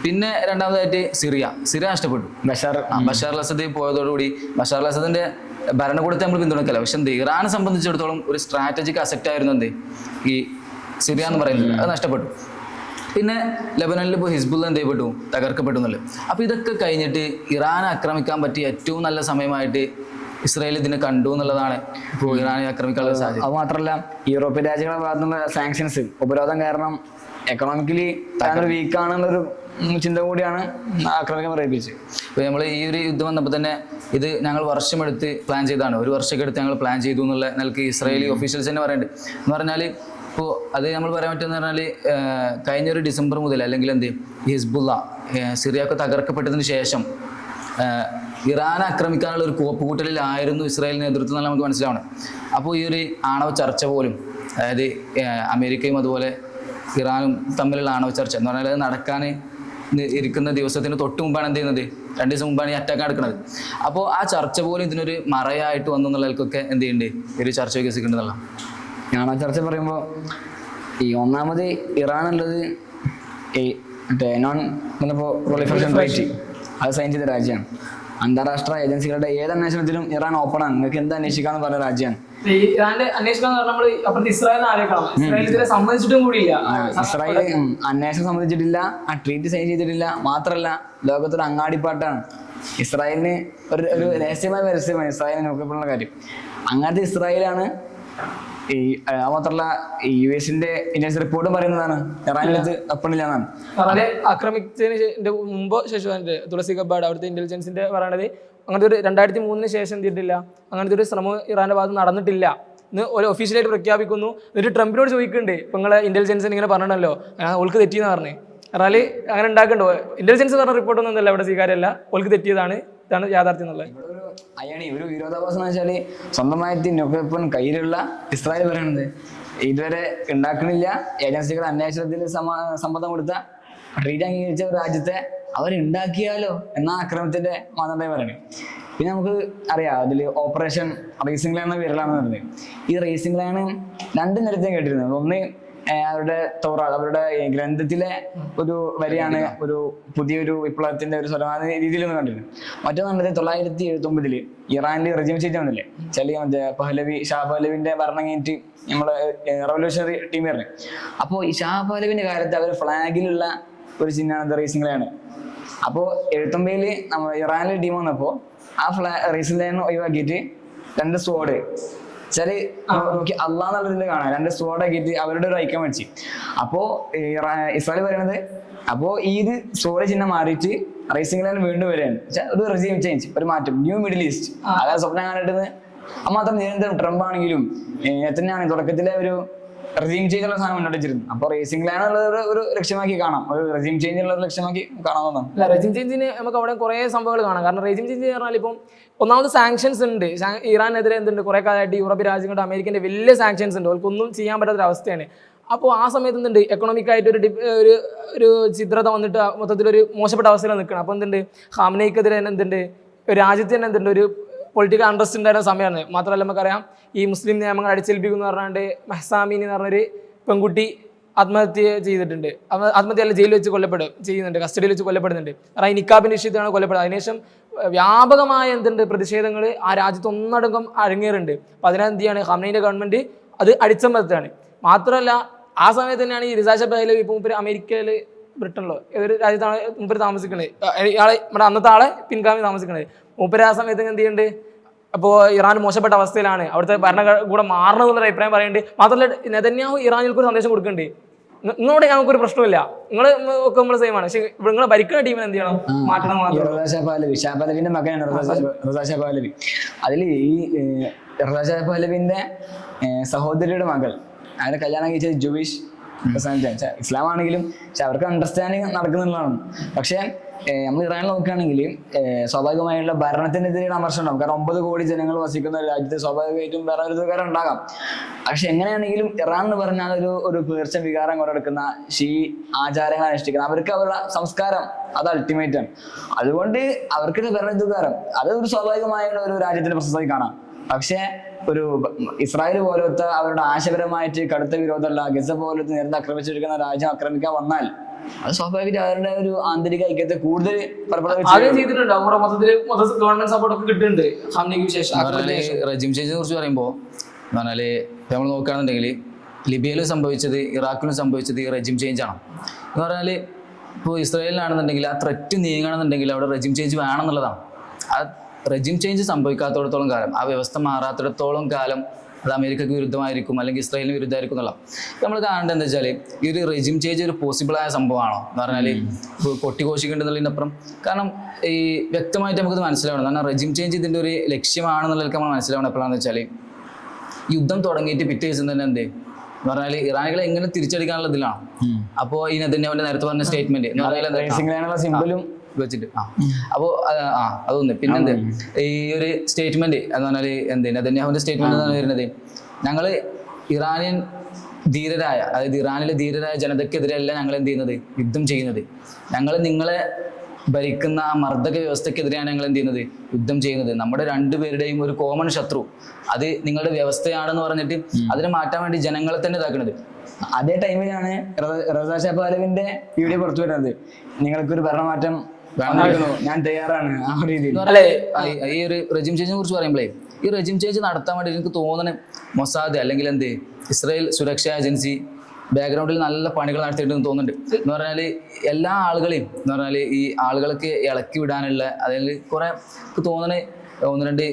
പിന്നെ രണ്ടാമതായിട്ട് സിറിയ നഷ്ടപ്പെട്ടു. ബഷാർ അൽ അസദ് പോയതോടുകൂടി ബഷാർ അൽ അസദിന്റെ ഭരണകൂടത്തെ നമ്മൾ പിന്തുണക്കല്ല. പക്ഷെ എന്ത് ഇറാനെ സംബന്ധിച്ചിടത്തോളം ഒരു സ്ട്രാറ്റജിക് അസറ്റ് ആയിരുന്നു എന്ത് ഈ സിറിയ എന്ന് പറയുന്നത്, അത് നഷ്ടപ്പെട്ടു. പിന്നെ ലെബനനിൽ ഇപ്പോൾ ഹിസ്ബുള്ള എന്ത് ചെയ്യപ്പെട്ടു, തകർക്കപ്പെട്ടു എന്നുള്ളത്. അപ്പോൾ ഇതൊക്കെ കഴിഞ്ഞിട്ട് ഇറാനെ ആക്രമിക്കാൻ പറ്റിയ ഏറ്റവും നല്ല സമയമായിട്ട് ഇസ്രായേൽ ഇതിനെ കണ്ടു എന്നുള്ളതാണ് ഇപ്പോൾ ഇറാനെ ആക്രമിക്കാനുള്ള സാധ്യത. അത് മാത്രമല്ല യൂറോപ്യൻ രാജ്യങ്ങളുടെ ഭാഗത്തുനിന്ന് സാങ്ഷൻസ്, ഉപരോധം കാരണം എക്കണോമിക്കലി വീക്കാണെന്നൊരു ചിന്ത കൂടിയാണ് ആക്രമിക്കാൻ പ്രേരിപ്പിച്ചത്. ഇപ്പോൾ നമ്മൾ ഈ ഒരു യുദ്ധം വന്നപ്പോൾ തന്നെ ഇത് ഞങ്ങൾ വർഷമെടുത്ത് പ്ലാൻ ചെയ്തതാണ്, 1 വർഷമൊക്കെ എടുത്ത് ഞങ്ങൾ പ്ലാൻ ചെയ്തു എന്നുള്ള നിലക്ക് ഇസ്രായേലി ഒഫീഷ്യൽസ് തന്നെ പറയുന്നുണ്ട്. എന്ന് പറഞ്ഞാൽ ഇപ്പോൾ അത് നമ്മൾ പറയാൻ പറ്റുമെന്ന് പറഞ്ഞാൽ കഴിഞ്ഞൊരു ഡിസംബർ മുതൽ അല്ലെങ്കിൽ എന്ത് ഹിസ്ബുള്ള സിറിയയൊക്കെ തകർക്കപ്പെട്ടതിന് ശേഷം ഇറാനെ ആക്രമിക്കാനുള്ള ഒരു കോപ്പുകൂട്ടലിലായിരുന്നു ഇസ്രായേൽ നേതൃത്വം എന്നുള്ള നമുക്ക് മനസ്സിലാവണം. അപ്പോൾ ഈ ഒരു ആണവ ചർച്ച പോലും, അതായത് അമേരിക്കയും അതുപോലെ ഇറാനും തമ്മിലുള്ള ആണവ ചർച്ച എന്ന് പറഞ്ഞാൽ അത് നടക്കാൻ ഇരിക്കുന്ന ദിവസത്തിന് തൊട്ട് മുമ്പാണ് എന്ത് ചെയ്യുന്നത്, 2 ദിവസം മുമ്പാണ് ഈ അറ്റാക്ക് നടക്കുന്നത്. അപ്പോൾ ആ ചർച്ച പോലും ഇതിനൊരു മറയായിട്ട് വന്നു എന്നുള്ളവർക്കൊക്കെ എന്ത് ചെയ്യുന്നുണ്ട്, ഒരു ചർച്ച വികസിക്കുന്നുണ്ടെന്നുള്ള. ആണവ ചർച്ച പറയുമ്പോൾ ഈ ഒന്നാമത് ഇറാൻ ഉള്ളത് ഈ മറ്റേ നോൺ പ്രൊലിഫറേഷൻ ട്രീറ്റി അത് സൈൻ ചെയ്ത രാജ്യമാണ്. അന്താരാഷ്ട്ര ഏജൻസികളുടെ ഏത് അന്വേഷണത്തിലും ഇറാൻ ഓപ്പണാണ്, നിങ്ങൾക്ക് എന്താ അന്വേഷിക്കാന്ന് പറഞ്ഞ രാജ്യമാണ്. ഇറാന്റെ അന്വേഷണം ഇസ്രായേൽ അന്വേഷണം സംബന്ധിച്ചിട്ടില്ല, ആ ട്രീറ്റ് സൈൻ ചെയ്തിട്ടില്ല. മാത്രമല്ല ലോകത്തൊരു അങ്ങാടിപ്പാട്ടാണ് ഇസ്രായേലിന്, ഒരു രഹസ്യമായ ഇസ്രായേലിനെ നോക്കപ്പെടുന്ന കാര്യം. അങ്ങനത്തെ ഇസ്രായേലാണ് ഈ മാത്രമല്ല US-ന്റെ ഇന്റലിജൻസ് റിപ്പോർട്ടും പറയുന്നതാണ് ഇറാനിലത് അപ്പണില്ല എന്നാണ്. ആക്രമിച്ചതിന് മുമ്പോ ശേഷം തുളസി ഗബ്ബാർഡ് അവിടുത്തെ ഇന്റലിജൻസിന്റെ പറയണത് അങ്ങനത്തെ ഒരു 2003 ശേഷം എന്തിട്ടില്ല, അങ്ങനത്തെ ഒരു ശ്രമം ഇറാന്റെ ഭാഗത്ത് നടന്നിട്ടില്ല എന്ന് ഒരു ഒഫീഷ്യലായിട്ട് പ്രഖ്യാപിക്കുന്നു. എന്നിട്ട് ട്രംപിനോട് ചോദിക്കുന്നുണ്ട്, ഇപ്പൊ നിങ്ങളെ ഇന്റലിജൻസിന് ഇങ്ങനെ പറഞ്ഞല്ലോ, ഓൾക്ക് തെറ്റിയെന്ന് പറഞ്ഞേ. ഇറാനിൽ അങ്ങനെ ഉണ്ടാക്കണ്ടോ, ഇന്റലിജൻസ് പറഞ്ഞ റിപ്പോർട്ടൊന്നും ഒന്നല്ല ഇവിടെ സ്വീകാര്യമല്ല, ഓൾക്ക് തെറ്റിയതാണ്, ഇതാണ് യാഥാർത്ഥ്യം എന്നുള്ളത്. അയാണ് ഒരു വിരോധാഭാസം എന്ന് വെച്ചാല് സ്വന്തമായിട്ട് ന്യൂക്ലിയർ കയ്യിലുള്ള ഇസ്രായേൽ പറയണത് ഇതുവരെ ഉണ്ടാക്കണില്ല, ഏജൻസികൾ അന്വേഷണത്തിൽ സമ്മതം കൊടുത്ത ട്രീറ്റ് അംഗീകരിച്ച ഒരു രാജ്യത്തെ അവരുണ്ടാക്കിയാലോ എന്ന ആക്രമണത്തിന്റെ മാനദണ്ഡം പറയണേ. പിന്നെ നമുക്ക് അറിയാം അതിൽ ഓപ്പറേഷൻ റേസിംഗ് ലൈൻ എന്ന പേരിലാണെന്ന് പറഞ്ഞത്. ഈ റേസിംഗ് ലൈൻ 2 നിരത്തെ കേട്ടിരുന്നത്. ഒന്ന് അവരുടെ അവരുടെ ഗ്രന്ഥത്തിലെ ഒരു വരിയാണ്, ഒരു പുതിയൊരു വിപ്ലവത്തിന്റെ ഒരു സ്വരമായ രീതിയിൽ ഒന്ന് കണ്ടിരുന്നു. മറ്റൊന്ന് 1979 ഇറാനിൽ റെജിം ചേഞ്ച് വന്നില്ലേ, ഷാ പഹലവിന്റെ ഭരണം കഴിഞ്ഞിട്ട് നമ്മള് റവല്യൂഷണറി ടീം വരുന്നത്. അപ്പോൾ ഈ ഷാ പഹലവിന്റെ കാലത്ത് അവർ ഫ്ലാഗിലുള്ള ഒരു ചിഹ്നമാണ് റേസിംഗ് ലൈൻ. അപ്പോൾ 79 നമ്മൾ ഇറാനിലെ ടീം വന്നപ്പോൾ ആ റേസിംഗ് ലൈൻ ഒഴിവാക്കിയിട്ട് 2 സ്ക്വാഡ് നോക്കി അള്ളാന്നുള്ളതിൽ കാണാം, 2 സ്ക്വാഡ് ആക്കിയിട്ട് അവരുടെ ഒരു ഐക്യം വെച്ച്. അപ്പോ ഇസ്രായേൽ പറയുന്നത്, അപ്പോ ഈ സ്ക്വാഡ് ചിഹ്നം മാറിയിട്ട് റേസിംഗ് ലൈൻ വീണ്ടും വരികയാണ്. ഒരു റെജീം ചേഞ്ച്, ഒരു മാറ്റം, ന്യൂ മിഡിൽ ഈസ്റ്റ്. അതായത് സ്വപ്നം കണ്ടിട്ട് മാത്രം നിരന്തരം ട്രംപ് ആണെങ്കിലും തന്നെയാണ് തുടക്കത്തിലെ ഒരു റെജീം ചേഞ്ച് ഉള്ള സാധനം മുന്നോട്ടിച്ചിരുന്നു. അപ്പൊ റേസിംഗ് ലൈൻ ഉള്ള ഒരു ലക്ഷ്യമാക്കി കാണാം, ഒരു റെജീം ചേഞ്ച് ഉള്ള ഒരു ലക്ഷ്യമാക്കി കാണാവുന്നതാണ്. റെജീം ചേഞ്ചിന് നമുക്ക് അവിടെ കുറെ സംഭവങ്ങൾ കാണാം. കാരണം റെജീം ചേഞ്ച് പറഞ്ഞാൽ ഇപ്പം ഒന്നാമത് സാങ്ഷൻസ് ഉണ്ട്, ഇറാനെതിരെ എന്തുണ്ട്, കുറെ കാലമായിട്ട് യൂറോപ്യൻ രാജ്യങ്ങളുടെ അമേരിക്കന്റെ വലിയ സാങ്ഷൻസ് ഉണ്ട്, അവർക്കൊന്നും ചെയ്യാൻ പറ്റാത്ത അവസ്ഥയാണ്. അപ്പോൾ ആ സമയത്ത് എന്തുണ്ട്, എക്കണോമിക് ആയിട്ട് ഒരു ചിത്രത വന്നിട്ട് മൊത്തത്തിലൊരു മോശപ്പെട്ട അവസ്ഥയിലാണ് നിൽക്കണം. അപ്പോൾ എന്തുണ്ട്, ഖാമനയ്ക്കെതിരെ തന്നെ എന്തുണ്ട്, രാജ്യത്ത് തന്നെ എന്തുണ്ട്, ഒരു പൊളിറ്റിക്കൽ അണ്ടർസ്റ്റ് ഉണ്ടായിരുന്ന സമയമാണ്. മാത്രമല്ല നമുക്കറിയാം ഈ മുസ്ലിം നിയമങ്ങൾ അടിച്ചേൽപ്പിക്കുന്നു പറഞ്ഞാണ്ട് മഹ്സാമീനി എന്ന് പറഞ്ഞൊരു പെൺകുട്ടി ആത്മഹത്യ ചെയ്തിട്ടുണ്ട്. ആത്മഹത്യയല്ല, ജയിലിൽ വെച്ച് ചെയ്യുന്നുണ്ട്, കസ്റ്റഡിയിൽ വെച്ച് കൊല്ലപ്പെടുന്നുണ്ട്. കാരണം ഈ നിക്കാബിന്റെ വിഷയത്തിലാണ് കൊല്ലപ്പെടുന്നത്. അതിനുശേഷം വ്യാപകമായ പ്രതിഷേധങ്ങൾ ആ രാജ്യത്ത് ഒന്നടങ്കം അരങ്ങേറുണ്ട്. അപ്പോൾ അതിനെന്ത് ചെയ്യാണ് ഖാമനയുടെ ഗവൺമെന്റ് അത് അടിച്ചമർത്തുകയാണ്. മാത്രമല്ല ആ സമയത്ത് തന്നെയാണ് ഈ റിസാ പഹലവി ഇപ്പോൾ മൂപ്പര് അമേരിക്കയിൽ ബ്രിട്ടനിലോ ഏതൊരു രാജ്യത്താണ് മൂപ്പര് താമസിക്കുന്നത്, ഇയാളെ നമ്മുടെ അന്നത്തെ ആളെ പിൻഗാമി താമസിക്കുന്നത്. മൂപ്പര് ആ സമയത്ത് എന്ത് ചെയ്യുന്നുണ്ട്, അപ്പോൾ ഇറാൻ മോശപ്പെട്ട അവസ്ഥയിലാണ്, അവിടുത്തെ ഭരണകൂടം മാറണം എന്നുള്ളൊരു അഭിപ്രായം പറയുന്നുണ്ട്. മാത്രമല്ല നെതന്യാഹു ഇറാനിൽക്ക് ഒരു സന്ദേശം കൊടുക്കുന്നുണ്ട്, നിങ്ങളോട് ഞങ്ങൾക്കൊരു പ്രശ്നമില്ല, നിങ്ങൾ ഒക്കെ നമ്മൾ സെയിം ആണ്, പക്ഷെ നിങ്ങളെ ഭരിക്കുന്ന ടീമിന് എന്ത് ചെയ്യണം, മാറ്റണം. ഷാപഹലവിന്റെ മകനാണ് റസാ ഷാപഹലവി. അതിൽ ഈ റസാ പഹലവിന്റെ സഹോദരിയുടെ മകൾ, അവരെ കല്യാണം കഴിച്ചത് ജൂയിഷ് ഇസ്ലാം ആണെങ്കിലും പക്ഷെ അവർക്ക് അണ്ടർസ്റ്റാൻഡിങ് നടക്കുന്നുള്ളതാണ്. പക്ഷെ നമ്മൾ ഇറാനിൽ നോക്കുകയാണെങ്കിൽ സ്വാഭാവികമായുള്ള ഭരണത്തിനെതിരെയുള്ള അമർഷം ഉണ്ടാകും. കാരണം 9 കോടി ജനങ്ങൾ വസിക്കുന്ന ഒരു രാജ്യത്ത് സ്വാഭാവികമായിട്ടും ഭരണവിരുദ്ധക്കാരം ഉണ്ടാകാം. പക്ഷെ എങ്ങനെയാണെങ്കിലും ഇറാൻ എന്ന് പറഞ്ഞാൽ ഒരു പേർഷ്യൻ വികാരം കൊണ്ടെടുക്കുന്ന ആചാരങ്ങൾ അനുഷ്ഠിക്കുന്ന അവർക്ക് അവരുടെ സംസ്കാരം അത് അൾട്ടിമേറ്റ് ആണ്. അതുകൊണ്ട് അവർക്ക് ഭരണവിരുദ്ധക്കാരം അത് ഒരു സ്വാഭാവികമായ ഒരു രാജ്യത്തിന്റെ പ്രശസ്തി കാണാം. പക്ഷെ ഒരു ഇസ്രായേൽ പോലത്തെ അവരുടെ ആശയപരമായിട്ട് കടുത്ത വിരോധമുള്ള ഗസ പോലത്തെ നേരത്തെ ആക്രമിച്ചെടുക്കുന്ന രാജ്യം ആക്രമിക്കാൻ വന്നാൽ അത് സ്വാഭാവികമായിട്ട് അവരുടെ ഒരു ആന്തരിക ഐക്യത്തെ കൂടുതൽ ചെയ്തിട്ടുണ്ട്. അവിടെ മൊത്തത്തിൽ ഗവൺമെന്റ് സപ്പോർട്ട് ഒക്കെ കിട്ടുന്നുണ്ട് ഖാംനയ്ക്ക് ശേഷം. റെജിം ചേഞ്ചിനെ കുറിച്ച് പറയുമ്പോൾ എന്ന് പറഞ്ഞാല് നമ്മൾ നോക്കുകയാണെന്നുണ്ടെങ്കിൽ ലിബിയയിലും സംഭവിച്ചത് ഇറാഖിലും സംഭവിച്ചത് ഈ റെജിം ചേഞ്ച് ആണ്. എന്ന് പറഞ്ഞാൽ ഇപ്പോൾ ഇസ്രായേലിലാണെന്നുണ്ടെങ്കിൽ ആ ത്രെറ്റ് നീങ്ങണമെന്നുണ്ടെങ്കിൽ അവിടെ റെജിം ചേഞ്ച് വേണമെന്നുള്ളതാണ്. ആ റെജിം ചേഞ്ച് സംഭവിക്കാത്തിടത്തോളം കാലം, ആ വ്യവസ്ഥ മാറാത്തിടത്തോളം കാലം അത് അമേരിക്കക്ക് വിരുദ്ധമായിരിക്കും, അല്ലെങ്കിൽ ഇസ്രായേലിന് വിരുദ്ധമായിരിക്കും എന്നുള്ള നമ്മൾ കാണേണ്ടത് എന്താ വെച്ചാൽ ഈ ഒരു റെജിം ചേഞ്ച് ഒരു പോസിബിളായ സംഭവമാണോ എന്ന് പറഞ്ഞാൽ കൊട്ടിഘോഷിക്കേണ്ടതുള്ളതിനപ്പുറം. കാരണം ഈ വ്യക്തമായിട്ട് നമുക്കത് മനസ്സിലാവണം. കാരണം റെജിം ചേഞ്ച് ഇതിൻ്റെ ഒരു ലക്ഷ്യമാണെന്നുള്ളതൊക്കെ നമ്മൾ മനസ്സിലാവണം. എപ്പോഴാണെന്ന് വെച്ചാൽ യുദ്ധം തുടങ്ങിയിട്ട് പിറ്റേ ദിവസം തന്നെ എന്ത് എന്ന് പറഞ്ഞാൽ ഇറാനികളെ എങ്ങനെ തിരിച്ചടിക്കാനുള്ള ഇതിലാണ്. അപ്പോൾ ഈ നെതന്യാഹുവിന്റെ നേരത്തെ പറഞ്ഞ സ്റ്റേറ്റ്മെന്റ് എന്ന് പറഞ്ഞാൽ വെച്ചിട്ട് അപ്പോ അതൊന്ന് പിന്നെന്ത് ഈ ഒരു സ്റ്റേറ്റ്മെന്റ് എന്ന് പറഞ്ഞാല് നെതന്യാഹുവിന്റെ സ്റ്റേറ്റ്മെന്റ് എന്നാണ് വരുന്നത്, ഞങ്ങള് ഇറാനിയൻ ധീരരായ, അതായത് ഇറാനിലെ ധീരരായ ജനതയ്ക്കെതിരെയല്ല ഞങ്ങൾ എന്ത് ചെയ്യുന്നത്, യുദ്ധം ചെയ്യുന്നത്. ഞങ്ങൾ നിങ്ങളെ ഭരിക്കുന്ന ആ മർദ്ദക വ്യവസ്ഥക്കെതിരെയാണ് ഞങ്ങൾ എന്ത് ചെയ്യുന്നത്, യുദ്ധം ചെയ്യുന്നത്. നമ്മുടെ രണ്ടുപേരുടെയും ഒരു കോമൺ ശത്രു അത് നിങ്ങളുടെ വ്യവസ്ഥയാണെന്ന് പറഞ്ഞിട്ട് അതിനെ മാറ്റാൻ വേണ്ടി ജനങ്ങളെ തന്നെ ഇതാക്കുന്നത്. അതേ ടൈമിലാണ് റസാ ഷാ പാഹ്ലവിന്റെ വീഡിയോ പുറത്തു വരുന്നത്, നിങ്ങൾക്കൊരു ഭരണമാറ്റം ഞാൻ തയ്യാറാണ്. ആ രീതിയിൽ ഈ ഒരു റെജിം ചേഞ്ചിനെ കുറിച്ച് പറയുമ്പോഴേ ഈ റെജിം ചേഞ്ച് നടത്താൻ വേണ്ടി എനിക്ക് തോന്നുന്നത് മൊസാദ് അല്ലെങ്കിൽ ഇസ്രായേൽ സുരക്ഷാ ഏജൻസി ബാക്ക്ഗ്രൗണ്ടിൽ നല്ല പണികൾ നടത്തിയിട്ടുണ്ടെന്ന് തോന്നുന്നുണ്ട്. എന്ന് പറഞ്ഞാൽ എല്ലാ ആളുകളെയും എന്ന് പറഞ്ഞാൽ ഈ ആളുകൾക്ക് ഇളക്കി വിടാനുള്ള അതിൽ കുറെ തോന്നുന്നത് 1-2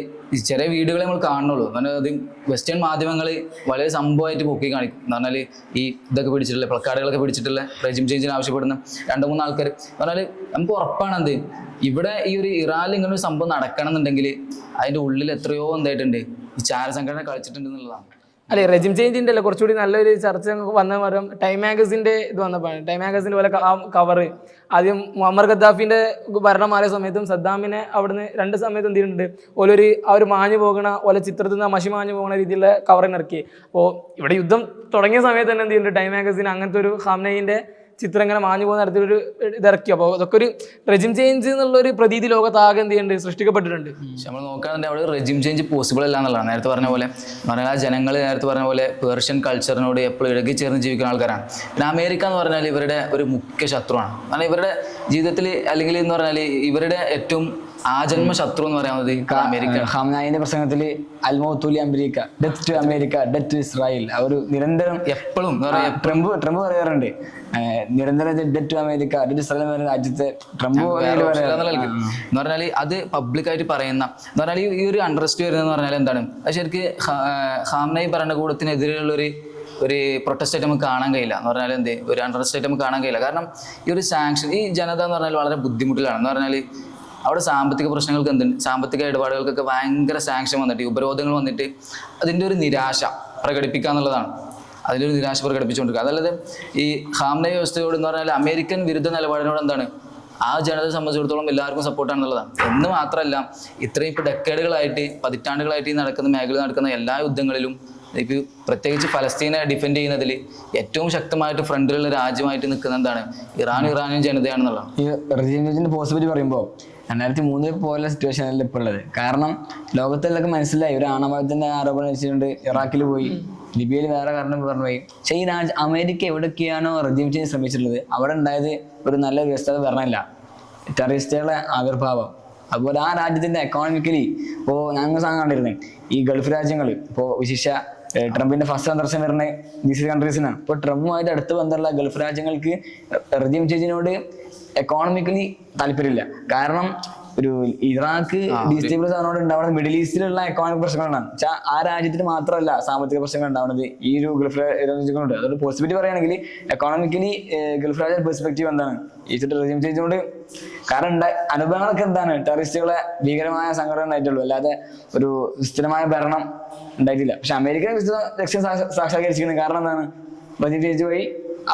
ചെറിയ വീഡിയോകളെ നമ്മൾ കാണുന്നുള്ളൂ. കാരണം അത് വെസ്റ്റേൺ മാധ്യമങ്ങൾ വളരെ സംഭവമായിട്ട് പൊക്കി കാണിക്കും. എന്ന് പറഞ്ഞാൽ ഈ ഇതൊക്കെ പിടിച്ചിട്ടുള്ള പ്ലക്കാർഡുകളൊക്കെ പിടിച്ചിട്ടുള്ള റെജിം ചേഞ്ചിന് ആവശ്യപ്പെടുന്ന 2-3 ആൾക്കാർ പറഞ്ഞാൽ നമുക്ക് ഉറപ്പാണ് എന്ത് ഇവിടെ ഈ ഒരു ഇറാനിൽ ഇങ്ങനെ ഒരു സംഭവം നടക്കണം എന്നുണ്ടെങ്കിൽ അതിൻ്റെ ഉള്ളിൽ എത്രയോ എന്തായിട്ടുണ്ട് ഈ ചാരസംഘടന കളിച്ചിട്ടുണ്ട് എന്നുള്ളതാണ്. അല്ലെ റെജിം ചേഞ്ചിന്റെ അല്ല കുറച്ചുകൂടി നല്ലൊരു ചർച്ച വന്ന പറയും ടൈം മാഗസിന്റെ ഇത് വന്നപ്പോഴാണ്. ടൈം മാഗസിന്റെ പോലെ കവറ് ആദ്യം മുഅമ്മർ ഖദ്ദാഫിന്റെ ഭരണം മാറിയ സമയത്തും സദ്ദാമിനെ അവിടുന്ന് 2 സമയത്തും എന്തിട്ടുണ്ട് ഓലൊരു ആ ഒരു മാഞ്ഞു പോകുന്ന ഓല ചിത്രത്തിൽ നിന്ന് മഷി മാഞ്ഞു പോകുന്ന രീതിയിലുള്ള കവറിന് ഇറക്കി. അപ്പോൾ ഇവിടെ യുദ്ധം തുടങ്ങിയ സമയത്ത് തന്നെ എന്ത് ചെയ്യുന്നുണ്ട് ടൈം മാഗസിൻ അങ്ങനത്തെ ഒരു ഖാംനയിന്റെ ചിത്രം ഇങ്ങനെ മാഞ്ഞു പോകുന്ന തരത്തിലൊരു ഇതിറക്കി. അപ്പോൾ അതൊക്കെ ഒരു റെജിം ചേഞ്ച് എന്നുള്ളൊരു പ്രതീതി ലോകത്താകെ എന്ത് ചെയ്യുന്നുണ്ട് സൃഷ്ടിക്കപ്പെട്ടിട്ടുണ്ട്. പക്ഷെ നമ്മൾ നോക്കുകയാണെങ്കിൽ അവിടെ റെജിം ചേഞ്ച് പോസിബിൾ അല്ല എന്നുള്ളതാണ്. നേരത്തെ പറഞ്ഞ പോലെ പറഞ്ഞാൽ ആ ജനങ്ങൾ നേരത്തെ പറഞ്ഞ പോലെ പേർഷ്യൻ കൾച്ചറിനോട് എപ്പോഴും ഇഴകി ചേർന്ന് ജീവിക്കുന്ന ആൾക്കാരാണ്. പിന്നെ അമേരിക്ക എന്ന് പറഞ്ഞാൽ ഇവരുടെ ഒരു മുഖ്യ ശത്രുവാണ്. കാരണം ഇവരുടെ ജീവിതത്തിൽ അല്ലെങ്കിൽ എന്ന് പറഞ്ഞാൽ ഇവരുടെ ഏറ്റവും ആജന്മ ശത്രു എന്ന് പറയുന്നത് അമേരിക്ക. ഖാംനയുടെ പ്രസംഗത്തിൽ അൽമൗത്തുലി America, death to America, death to Israel അവർ നിരന്തരം എപ്പോഴും ട്രംപ് പറയാറുണ്ട് നിരന്തരം death to America, death Israel എന്ന രാജ്യത്തെ ട്രംപ് എന്ന് പറഞ്ഞാൽ അത് പബ്ലിക്കായിട്ട് പറയുന്ന എന്ന് പറഞ്ഞാൽ ഈ ഒരു അണ്ടർസ്റ്റ് വരുന്നതെന്ന് പറഞ്ഞാൽ എന്താണ് അത് ശരിക്ക് ഖാംനഈ ഭരണകൂടത്തിനെതിരെയുള്ള ഒരു പ്രൊട്ടസ്റ്റ് നമുക്ക് കാണാൻ കഴിയില്ല. എന്ന് പറഞ്ഞാൽ ഒരു അണ്ടർസ്റ്റേറ്റ് നമുക്ക് കാണാൻ കഴിയില്ല. കാരണം ഈ ഒരു സാങ്ഷൻ ഈ ജനത എന്ന് പറഞ്ഞാൽ വളരെ ബുദ്ധിമുട്ടിലാണ്. എന്ന് പറഞ്ഞാൽ അവിടെ സാമ്പത്തിക പ്രശ്നങ്ങൾക്ക് സാമ്പത്തിക ഇടപാടുകൾക്കൊക്കെ ഭയങ്കര സാങ്ഷൻ വന്നിട്ട് ഉപരോധങ്ങൾ വന്നിട്ട് അതിൻ്റെ ഒരു നിരാശ പ്രകടിപ്പിക്കുക എന്നുള്ളതാണ്. അതിൻ്റെ ഒരു നിരാശ പ്രകടിപ്പിച്ചുകൊണ്ടിരിക്കുക. അതല്ലാതെ ഈ ഖാംനഈ വ്യവസ്ഥയോട് എന്ന് പറഞ്ഞാൽ അമേരിക്കൻ വിരുദ്ധ നിലപാടിനോട് എന്താണ് ആ ജനതയെ സംബന്ധിച്ചിടത്തോളം എല്ലാവർക്കും സപ്പോർട്ടാണെന്നുള്ളതാണ്. എന്ന് മാത്രമല്ല ഇത്രയും ഇപ്പോൾ ഡെക്കേഡുകളായിട്ട് പതിറ്റാണ്ടുകളായിട്ട് ഈ നടക്കുന്ന മേഖലയിൽ നടക്കുന്ന എല്ലാ യുദ്ധങ്ങളിലും ഇപ്പോൾ പ്രത്യേകിച്ച് ഫലസ്തീനെ ഡിഫെൻഡ് ചെയ്യുന്നതിൽ ഏറ്റവും ശക്തമായിട്ട് ഫ്രണ്ടിലുള്ള രാജ്യമായിട്ട് നിൽക്കുന്ന എന്താണ് ഇറാനിയൻ ജനതയാണെന്നുള്ളതാണ്. ഈ റെജിം ചേഞ്ചിന്റെ പോസിബിലിറ്റി പറയുമ്പോൾ 2003 പോലെ സിറ്റുവേഷനല്ല ഇപ്പോൾ ഉള്ളത്. കാരണം ലോകത്തെല്ലാം മനസ്സിലായി ഒരു ആണവായുധത്തിന്റെ ആരോപണം വെച്ചിട്ടുണ്ട്, ഇറാഖിൽ പോയി, ലിബിയയിൽ വേറെ കാരണം പറഞ്ഞു പോയി. പക്ഷേ ഈ അമേരിക്ക എവിടെയൊക്കെയാണോ റെജിം ചേഞ്ച് ശ്രമിച്ചിട്ടുള്ളത് അവിടെ ഉണ്ടായത് ഒരു നല്ല വ്യവസ്ഥ ഭരണമില്ല, ടെററിസ്റ്റുകളുടെ ആവിർഭാവം. അതുപോലെ ആ രാജ്യത്തിന്റെ എക്കോണമിക്കലി ഇപ്പോൾ ഞങ്ങൾ കണ്ടിരുന്നത് ഈ ഗൾഫ് രാജ്യങ്ങൾ ഇപ്പോൾ വിശിഷ്യ ട്രംപിന്റെ ഫസ്റ്റ് സന്ദർശനം വരുന്ന GCC കൺട്രീസിനാണ്. ഇപ്പോൾ ട്രംപുമായിട്ട് അടുത്ത് ബന്ധമുള്ള ഗൾഫ് രാജ്യങ്ങൾക്ക് റെജിം ചേഞ്ചിനോട് എക്കോണമിക്കലി താല്പര്യമില്ല. കാരണം ഒരു ഇറാഖ് ഡിസ്റ്റേബിൾസ് അവനോട് ഉണ്ടാവുന്നത് മിഡിൽ ഈസ്റ്റിലുള്ള എക്കോണമിക് പ്രശ്നങ്ങളാണ്. വെച്ചാൽ ആ രാജ്യത്തിന് മാത്രമല്ല സാമ്പത്തിക പ്രശ്നങ്ങൾ ഉണ്ടാവുന്നത് ഈ ഒരു ഗൾഫ് രാജ്യങ്ങളുണ്ട്. അതുകൊണ്ട് പോസിബിലിറ്റി പറയുകയാണെങ്കിൽ എക്കോണമിക്കലി ഗൾഫ് രാജ്യ പെർസ്പെക്റ്റീവ് എന്താണ് ഈജിപ്റ്റ് റെജിം ചേഞ്ചിനോട്. കാരണം അനുഭവങ്ങളൊക്കെ എന്താണ് ടെററിസ്റ്റുകളെ ഭീകരമായ സംഘടന ഉണ്ടായിട്ടുള്ളൂ, അല്ലാതെ ഒരു സ്ഥിരമായ ഭരണം ഉണ്ടായിട്ടില്ല. പക്ഷെ അമേരിക്കൻ ലക്ഷ്യം സാക്ഷാത്കരിച്ചിരിക്കുന്നത് കാരണം എന്താണ് റെജിം ചേഞ്ച് വഴി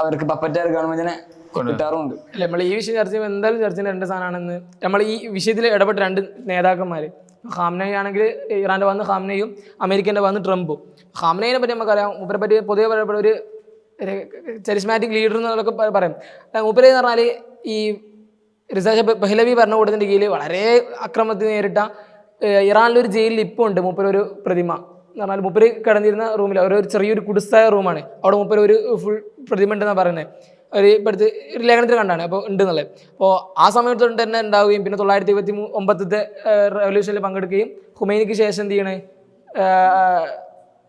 അവർക്ക് പപ്പറ്റാർ ഗവൺമെന്റിനെ കിട്ടാറുമുണ്ട്. അല്ല, നമ്മൾ ഈ വിഷയം ചർച്ച ചെയ്യുമ്പോൾ എന്തായാലും ചർച്ച ചെയ്യുന്ന രണ്ട് സാധനമാണെന്ന് നമ്മൾ ഈ വിഷയത്തിൽ ഇടപെട്ട രണ്ട് നേതാക്കന്മാർ, ഖാംനയി ആണെങ്കിൽ ഇറാൻ്റെ വന്ന് ഖാംനയും അമേരിക്കൻ്റെ വന്ന് ട്രംപും. ഖാംനയിനെ പറ്റി നമുക്കറിയാം, മൂപ്പരെ പറ്റി പൊതുവെ പറയപ്പെടുന്ന ഒരു ചരിസ്മാറ്റിക് ലീഡർ എന്നൊക്കെ പറയും. മൂപ്പര് എന്ന് പറഞ്ഞാൽ ഈ റിസാ പഹ്ലവി ഭരണകൂടത്തിൻ്റെ കീഴിൽ വളരെ അക്രമത്തിൽ നേരിട്ട ഇറാനിലൊരു ജയിലിൽ ഇപ്പോൾ ഉണ്ട് മൂപ്പരൊരു പ്രതിമ എന്ന് പറഞ്ഞാൽ. മൂപ്പര് കിടന്നിരുന്ന റൂമിൽ ഒരു ചെറിയൊരു കുടിസ്തായ റൂമാണ്, അവിടെ മൂപ്പര് ഒരു ഫുൾ പ്രതിമ ഉണ്ടെന്നാണ് പറയുന്നത്. ഒരു ഇപ്പോഴത്തെ ഒരു ലേഖനത്തിൽ കണ്ടാണ് അപ്പോൾ ഉണ്ട് എന്നുള്ളത്. അപ്പോൾ ആ സമയത്ത് തന്നെ ഉണ്ടാവുകയും പിന്നെ 1929 റവല്യൂഷനിൽ പങ്കെടുക്കുകയും ഹുമൈനിക്ക് ശേഷം എന്ത് ചെയ്യണേ,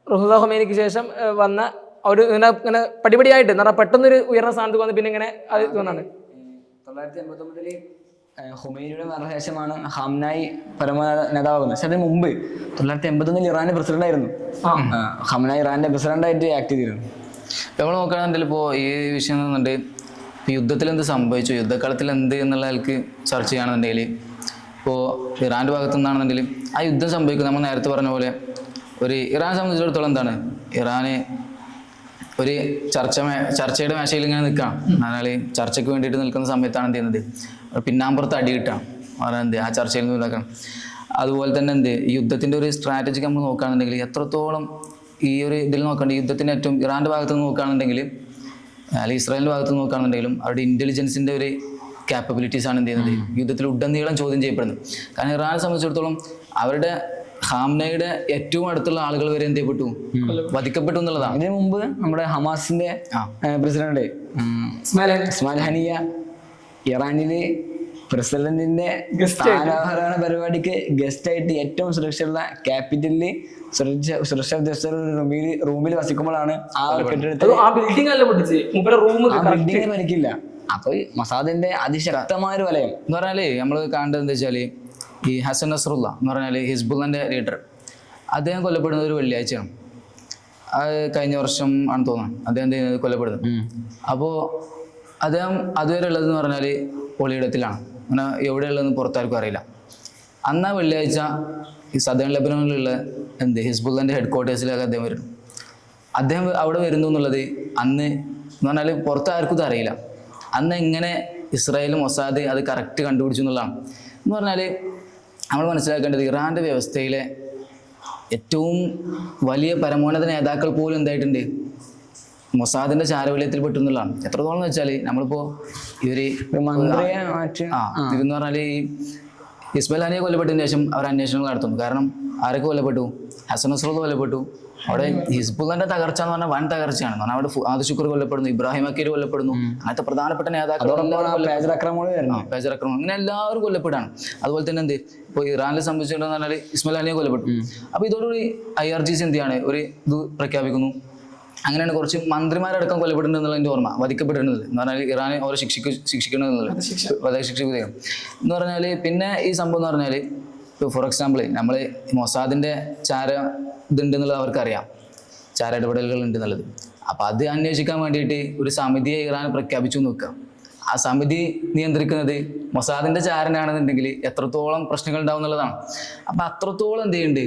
റുഹുദ ഹുമൈനിക്ക് ശേഷം വന്ന ഒരു ഇങ്ങനെ പടിപടിയായിട്ട് എന്ന് പറഞ്ഞാൽ പെട്ടെന്നൊരു ഉയർന്ന സ്ഥാനത്ത് വന്ന് പിന്നെ ഇങ്ങനെ അത് തോന്നാണ്. 1989 ഹുമൈനിയുടെ മരണശേഷമാണ് ഖാംനായി പരമ നേതാവാകുന്നത്. പക്ഷെ അതിന് മുമ്പ് 1981 ഇറാന്റെ പ്രസിഡന്റ് ആയിരുന്നു. ഖാംനായി ഇറാന്റെ പ്രസിഡന്റായിട്ട് ആക്ട് ചെയ്തിരുന്നു. നമ്മൾ നോക്കുകയാണെന്നുണ്ടെങ്കിൽ ഇപ്പോൾ ഈ വിഷയം എന്നുണ്ട്, ഇപ്പോൾ യുദ്ധത്തിൽ എന്ത് സംഭവിച്ചു, യുദ്ധക്കളത്തിൽ എന്ത് എന്നുള്ള ആൾക്ക് ചർച്ച ചെയ്യുകയാണെന്നുണ്ടെങ്കിൽ, ഇപ്പോൾ ഇറാൻ്റെ ഭാഗത്തു നിന്നാണെന്നുണ്ടെങ്കിൽ ആ യുദ്ധം സംഭവിക്കുന്നത് നമ്മൾ നേരത്തെ പറഞ്ഞ പോലെ ഒരു ഇറാനെ സംബന്ധിച്ചിടത്തോളം എന്താണ്, ഇറാന് ഒരു ചർച്ചയുടെ മേശയിൽ ഇങ്ങനെ നിൽക്കാം. എന്നാൽ ചർച്ചയ്ക്ക് വേണ്ടിയിട്ട് നിൽക്കുന്ന സമയത്താണ് എന്ത് ചെയ്യുന്നത്, പിന്നാമ്പുറത്ത് അടി കിട്ടാം, എന്ത് ആ ചർച്ചയിൽ നിന്ന് ഇതാക്കണം. അതുപോലെ തന്നെ എന്ത് ഈ യുദ്ധത്തിൻ്റെ ഒരു സ്ട്രാറ്റജി നമ്മൾ നോക്കുകയാണെന്നുണ്ടെങ്കിൽ എത്രത്തോളം ഈ ഒരു ഇതിൽ നോക്കേണ്ട യുദ്ധത്തിൻ്റെ ഏറ്റവും ഇറാൻ്റെ ഭാഗത്ത് നിന്ന് നോക്കുകയാണെന്നുണ്ടെങ്കിൽ അല്ലെങ്കിൽ ഇസ്രായേലിൻ്റെ ഭാഗത്ത് നിന്ന് നോക്കുകയാണെന്നുണ്ടെങ്കിലും അവരുടെ ഇൻ്റലിജൻസിൻ്റെ ഒരു ക്യാപ്പബിലിറ്റീസാണ് എന്ത് ചെയ്യുന്നത് യുദ്ധത്തിൽ ഉടനീളം ചോദ്യം ചെയ്യപ്പെടുന്നത്. കാരണം ഇറാനെ സംബന്ധിച്ചിടത്തോളം അവരുടെ ഖാംനയുടെ ഏറ്റവും അടുത്തുള്ള ആളുകൾ വരെ എന്ത് ചെയ്യപ്പെട്ടു, വധിക്കപ്പെട്ടു എന്നുള്ളതാണ്. ഇതിനു മുമ്പ് നമ്മുടെ ഹമാസിന്റെ പ്രസിഡന്റ് ഇസ്മായിൽ ഹനിയ ഇറാനിലെ പ്രസിഡന്റിന്റെ സ്ഥാനാരോഹണ പരിപാടിക്ക് ഗസ്റ്റ് ആയിട്ട് ഏറ്റവും സുരക്ഷയുള്ള ക്യാപിറ്റലില് സുരക്ഷാ ഉദ്യോഗസ്ഥർ റൂമിൽ വസിക്കുമ്പോഴാണ് ആ ബിൽഡിംഗ് മരിക്കില്ല. അപ്പൊ മൊസാദിന്റെ അതിശക്തമായ ഒരു വലയം എന്ന് പറഞ്ഞാല് നമ്മൾ കാണേണ്ടത് എന്താ വെച്ചാല്, ഈ ഹസൻ നസ്രുള്ള എന്ന് പറഞ്ഞാൽ ഹിസ്ബുള്ളന്റെ ലീഡർ, അദ്ദേഹം കൊല്ലപ്പെടുന്നത് ഒരു വെള്ളിയാഴ്ചയാണ്. അത് കഴിഞ്ഞ വർഷം ആണ് തോന്നുന്നത് അദ്ദേഹം കൊല്ലപ്പെടുന്നത്. അപ്പോൾ അദ്ദേഹം അതുവരെ ഉള്ളതെന്ന് പറഞ്ഞാൽ ഒളിയിടത്തിലാണ്, അങ്ങനെ എവിടെയുള്ളതെന്ന് പുറത്താർക്കും അറിയില്ല. അന്ന് ആ വെള്ളിയാഴ്ച ഈ സദേൺ ലെബനോണിലുള്ള ഹിസ്ബുള്ളന്റെ ഹെഡ് ക്വാർട്ടേഴ്സിലൊക്കെ അദ്ദേഹം വരുന്നു. അദ്ദേഹം അവിടെ വരുന്നു എന്നുള്ളത് അന്ന് എന്ന് പറഞ്ഞാൽ പുറത്താർക്കും ഇത് അറിയില്ല. അന്ന് എങ്ങനെ ഇസ്രായേലും മൊസാദ് അത് കറക്റ്റ് കണ്ടുപിടിച്ചു എന്നുള്ളതാണ്. എന്ന് പറഞ്ഞാൽ നമ്മൾ മനസ്സിലാക്കേണ്ടത് ഇറാൻ്റെ വ്യവസ്ഥയിലെ ഏറ്റവും വലിയ പരമോന്നത നേതാക്കൾ പോലും എന്തായിട്ടുണ്ട്, മൊസാദിന്റെ ചാരവലയത്തിൽ പെട്ടു എന്നുള്ളതാണ്. എത്രത്തോളം എന്ന് വെച്ചാൽ നമ്മളിപ്പോൾ ഇവര് ഇതെന്ന് പറഞ്ഞാൽ ഈ ഇസ്മായിൽ ഹനിയ കൊല്ലപ്പെട്ടതിന് ശേഷം അവർ അന്വേഷണങ്ങൾ നടത്തുന്നു. കാരണം ആരൊക്കെ കൊല്ലപ്പെട്ടു, ഹസൻ നസ്രുള്ള കൊല്ലപ്പെട്ടു. അവിടെ ഹിസ്ബുള്ളന്റെ തകർച്ച എന്ന് പറഞ്ഞാൽ വൻ തകർച്ചയാണ്. കാരണം അവിടെ ഫുആദ് ശുക്ർ കൊല്ലപ്പെടുന്നു, ഇബ്രാഹിം അക്കീൽ കൊല്ലപ്പെടുന്നു, അങ്ങനത്തെ പ്രധാനപ്പെട്ട നേതാക്കൾ പേജർ ആക്രമണം, അങ്ങനെ എല്ലാവരും കൊല്ലപ്പെടാണ്. അതുപോലെ തന്നെ ഇപ്പോൾ ഇറാനിലെ സംബന്ധിച്ചിടത്തോളം പറഞ്ഞാൽ ഇസ്മായിൽ ഹനിയ കൊല്ലപ്പെട്ടു. അപ്പോൾ ഇതോടുകൂടി IRGC എന്ത് ചെയ്യാണ്, ഒരു ഇത് പ്രഖ്യാപിക്കുന്നു. അങ്ങനെയാണ് കുറച്ച് മന്ത്രിമാരടക്കം കൊല്ലപ്പെടുന്നുണ്ട് എന്നുള്ളതിൻ്റെ ഓർമ്മ, വധിക്കപ്പെട്ടിരുന്നത് എന്ന് പറഞ്ഞാൽ ഇറാനെ ഓരോ ശിക്ഷിക്കണമെന്നുള്ളത് വധശിക്ഷ വിധേയം എന്ന് പറഞ്ഞാൽ. പിന്നെ ഈ സംഭവം എന്ന് പറഞ്ഞാൽ ഇപ്പോൾ ഫോർ എക്സാമ്പിൾ നമ്മൾ മൊസാദിന്റെ ചാര ഇതുണ്ടെന്നുള്ളത് അവർക്കറിയാം, ചാര ഇടപെടലുകൾ ഉണ്ട് എന്നുള്ളത്. അപ്പം അത് അന്വേഷിക്കാൻ വേണ്ടിയിട്ട് ഒരു സമിതിയെ ഇറാൻ പ്രഖ്യാപിച്ചു നോക്കുക. ആ സമിതി നിയന്ത്രിക്കുന്നത് മൊസാദിന്റെ ചാരനാണെന്നുണ്ടെങ്കിൽ എത്രത്തോളം പ്രശ്നങ്ങൾ ഉണ്ടാവും എന്നുള്ളതാണ്. അപ്പം അത്രത്തോളം എന്ത് ചെയ്യുന്നുണ്ട്,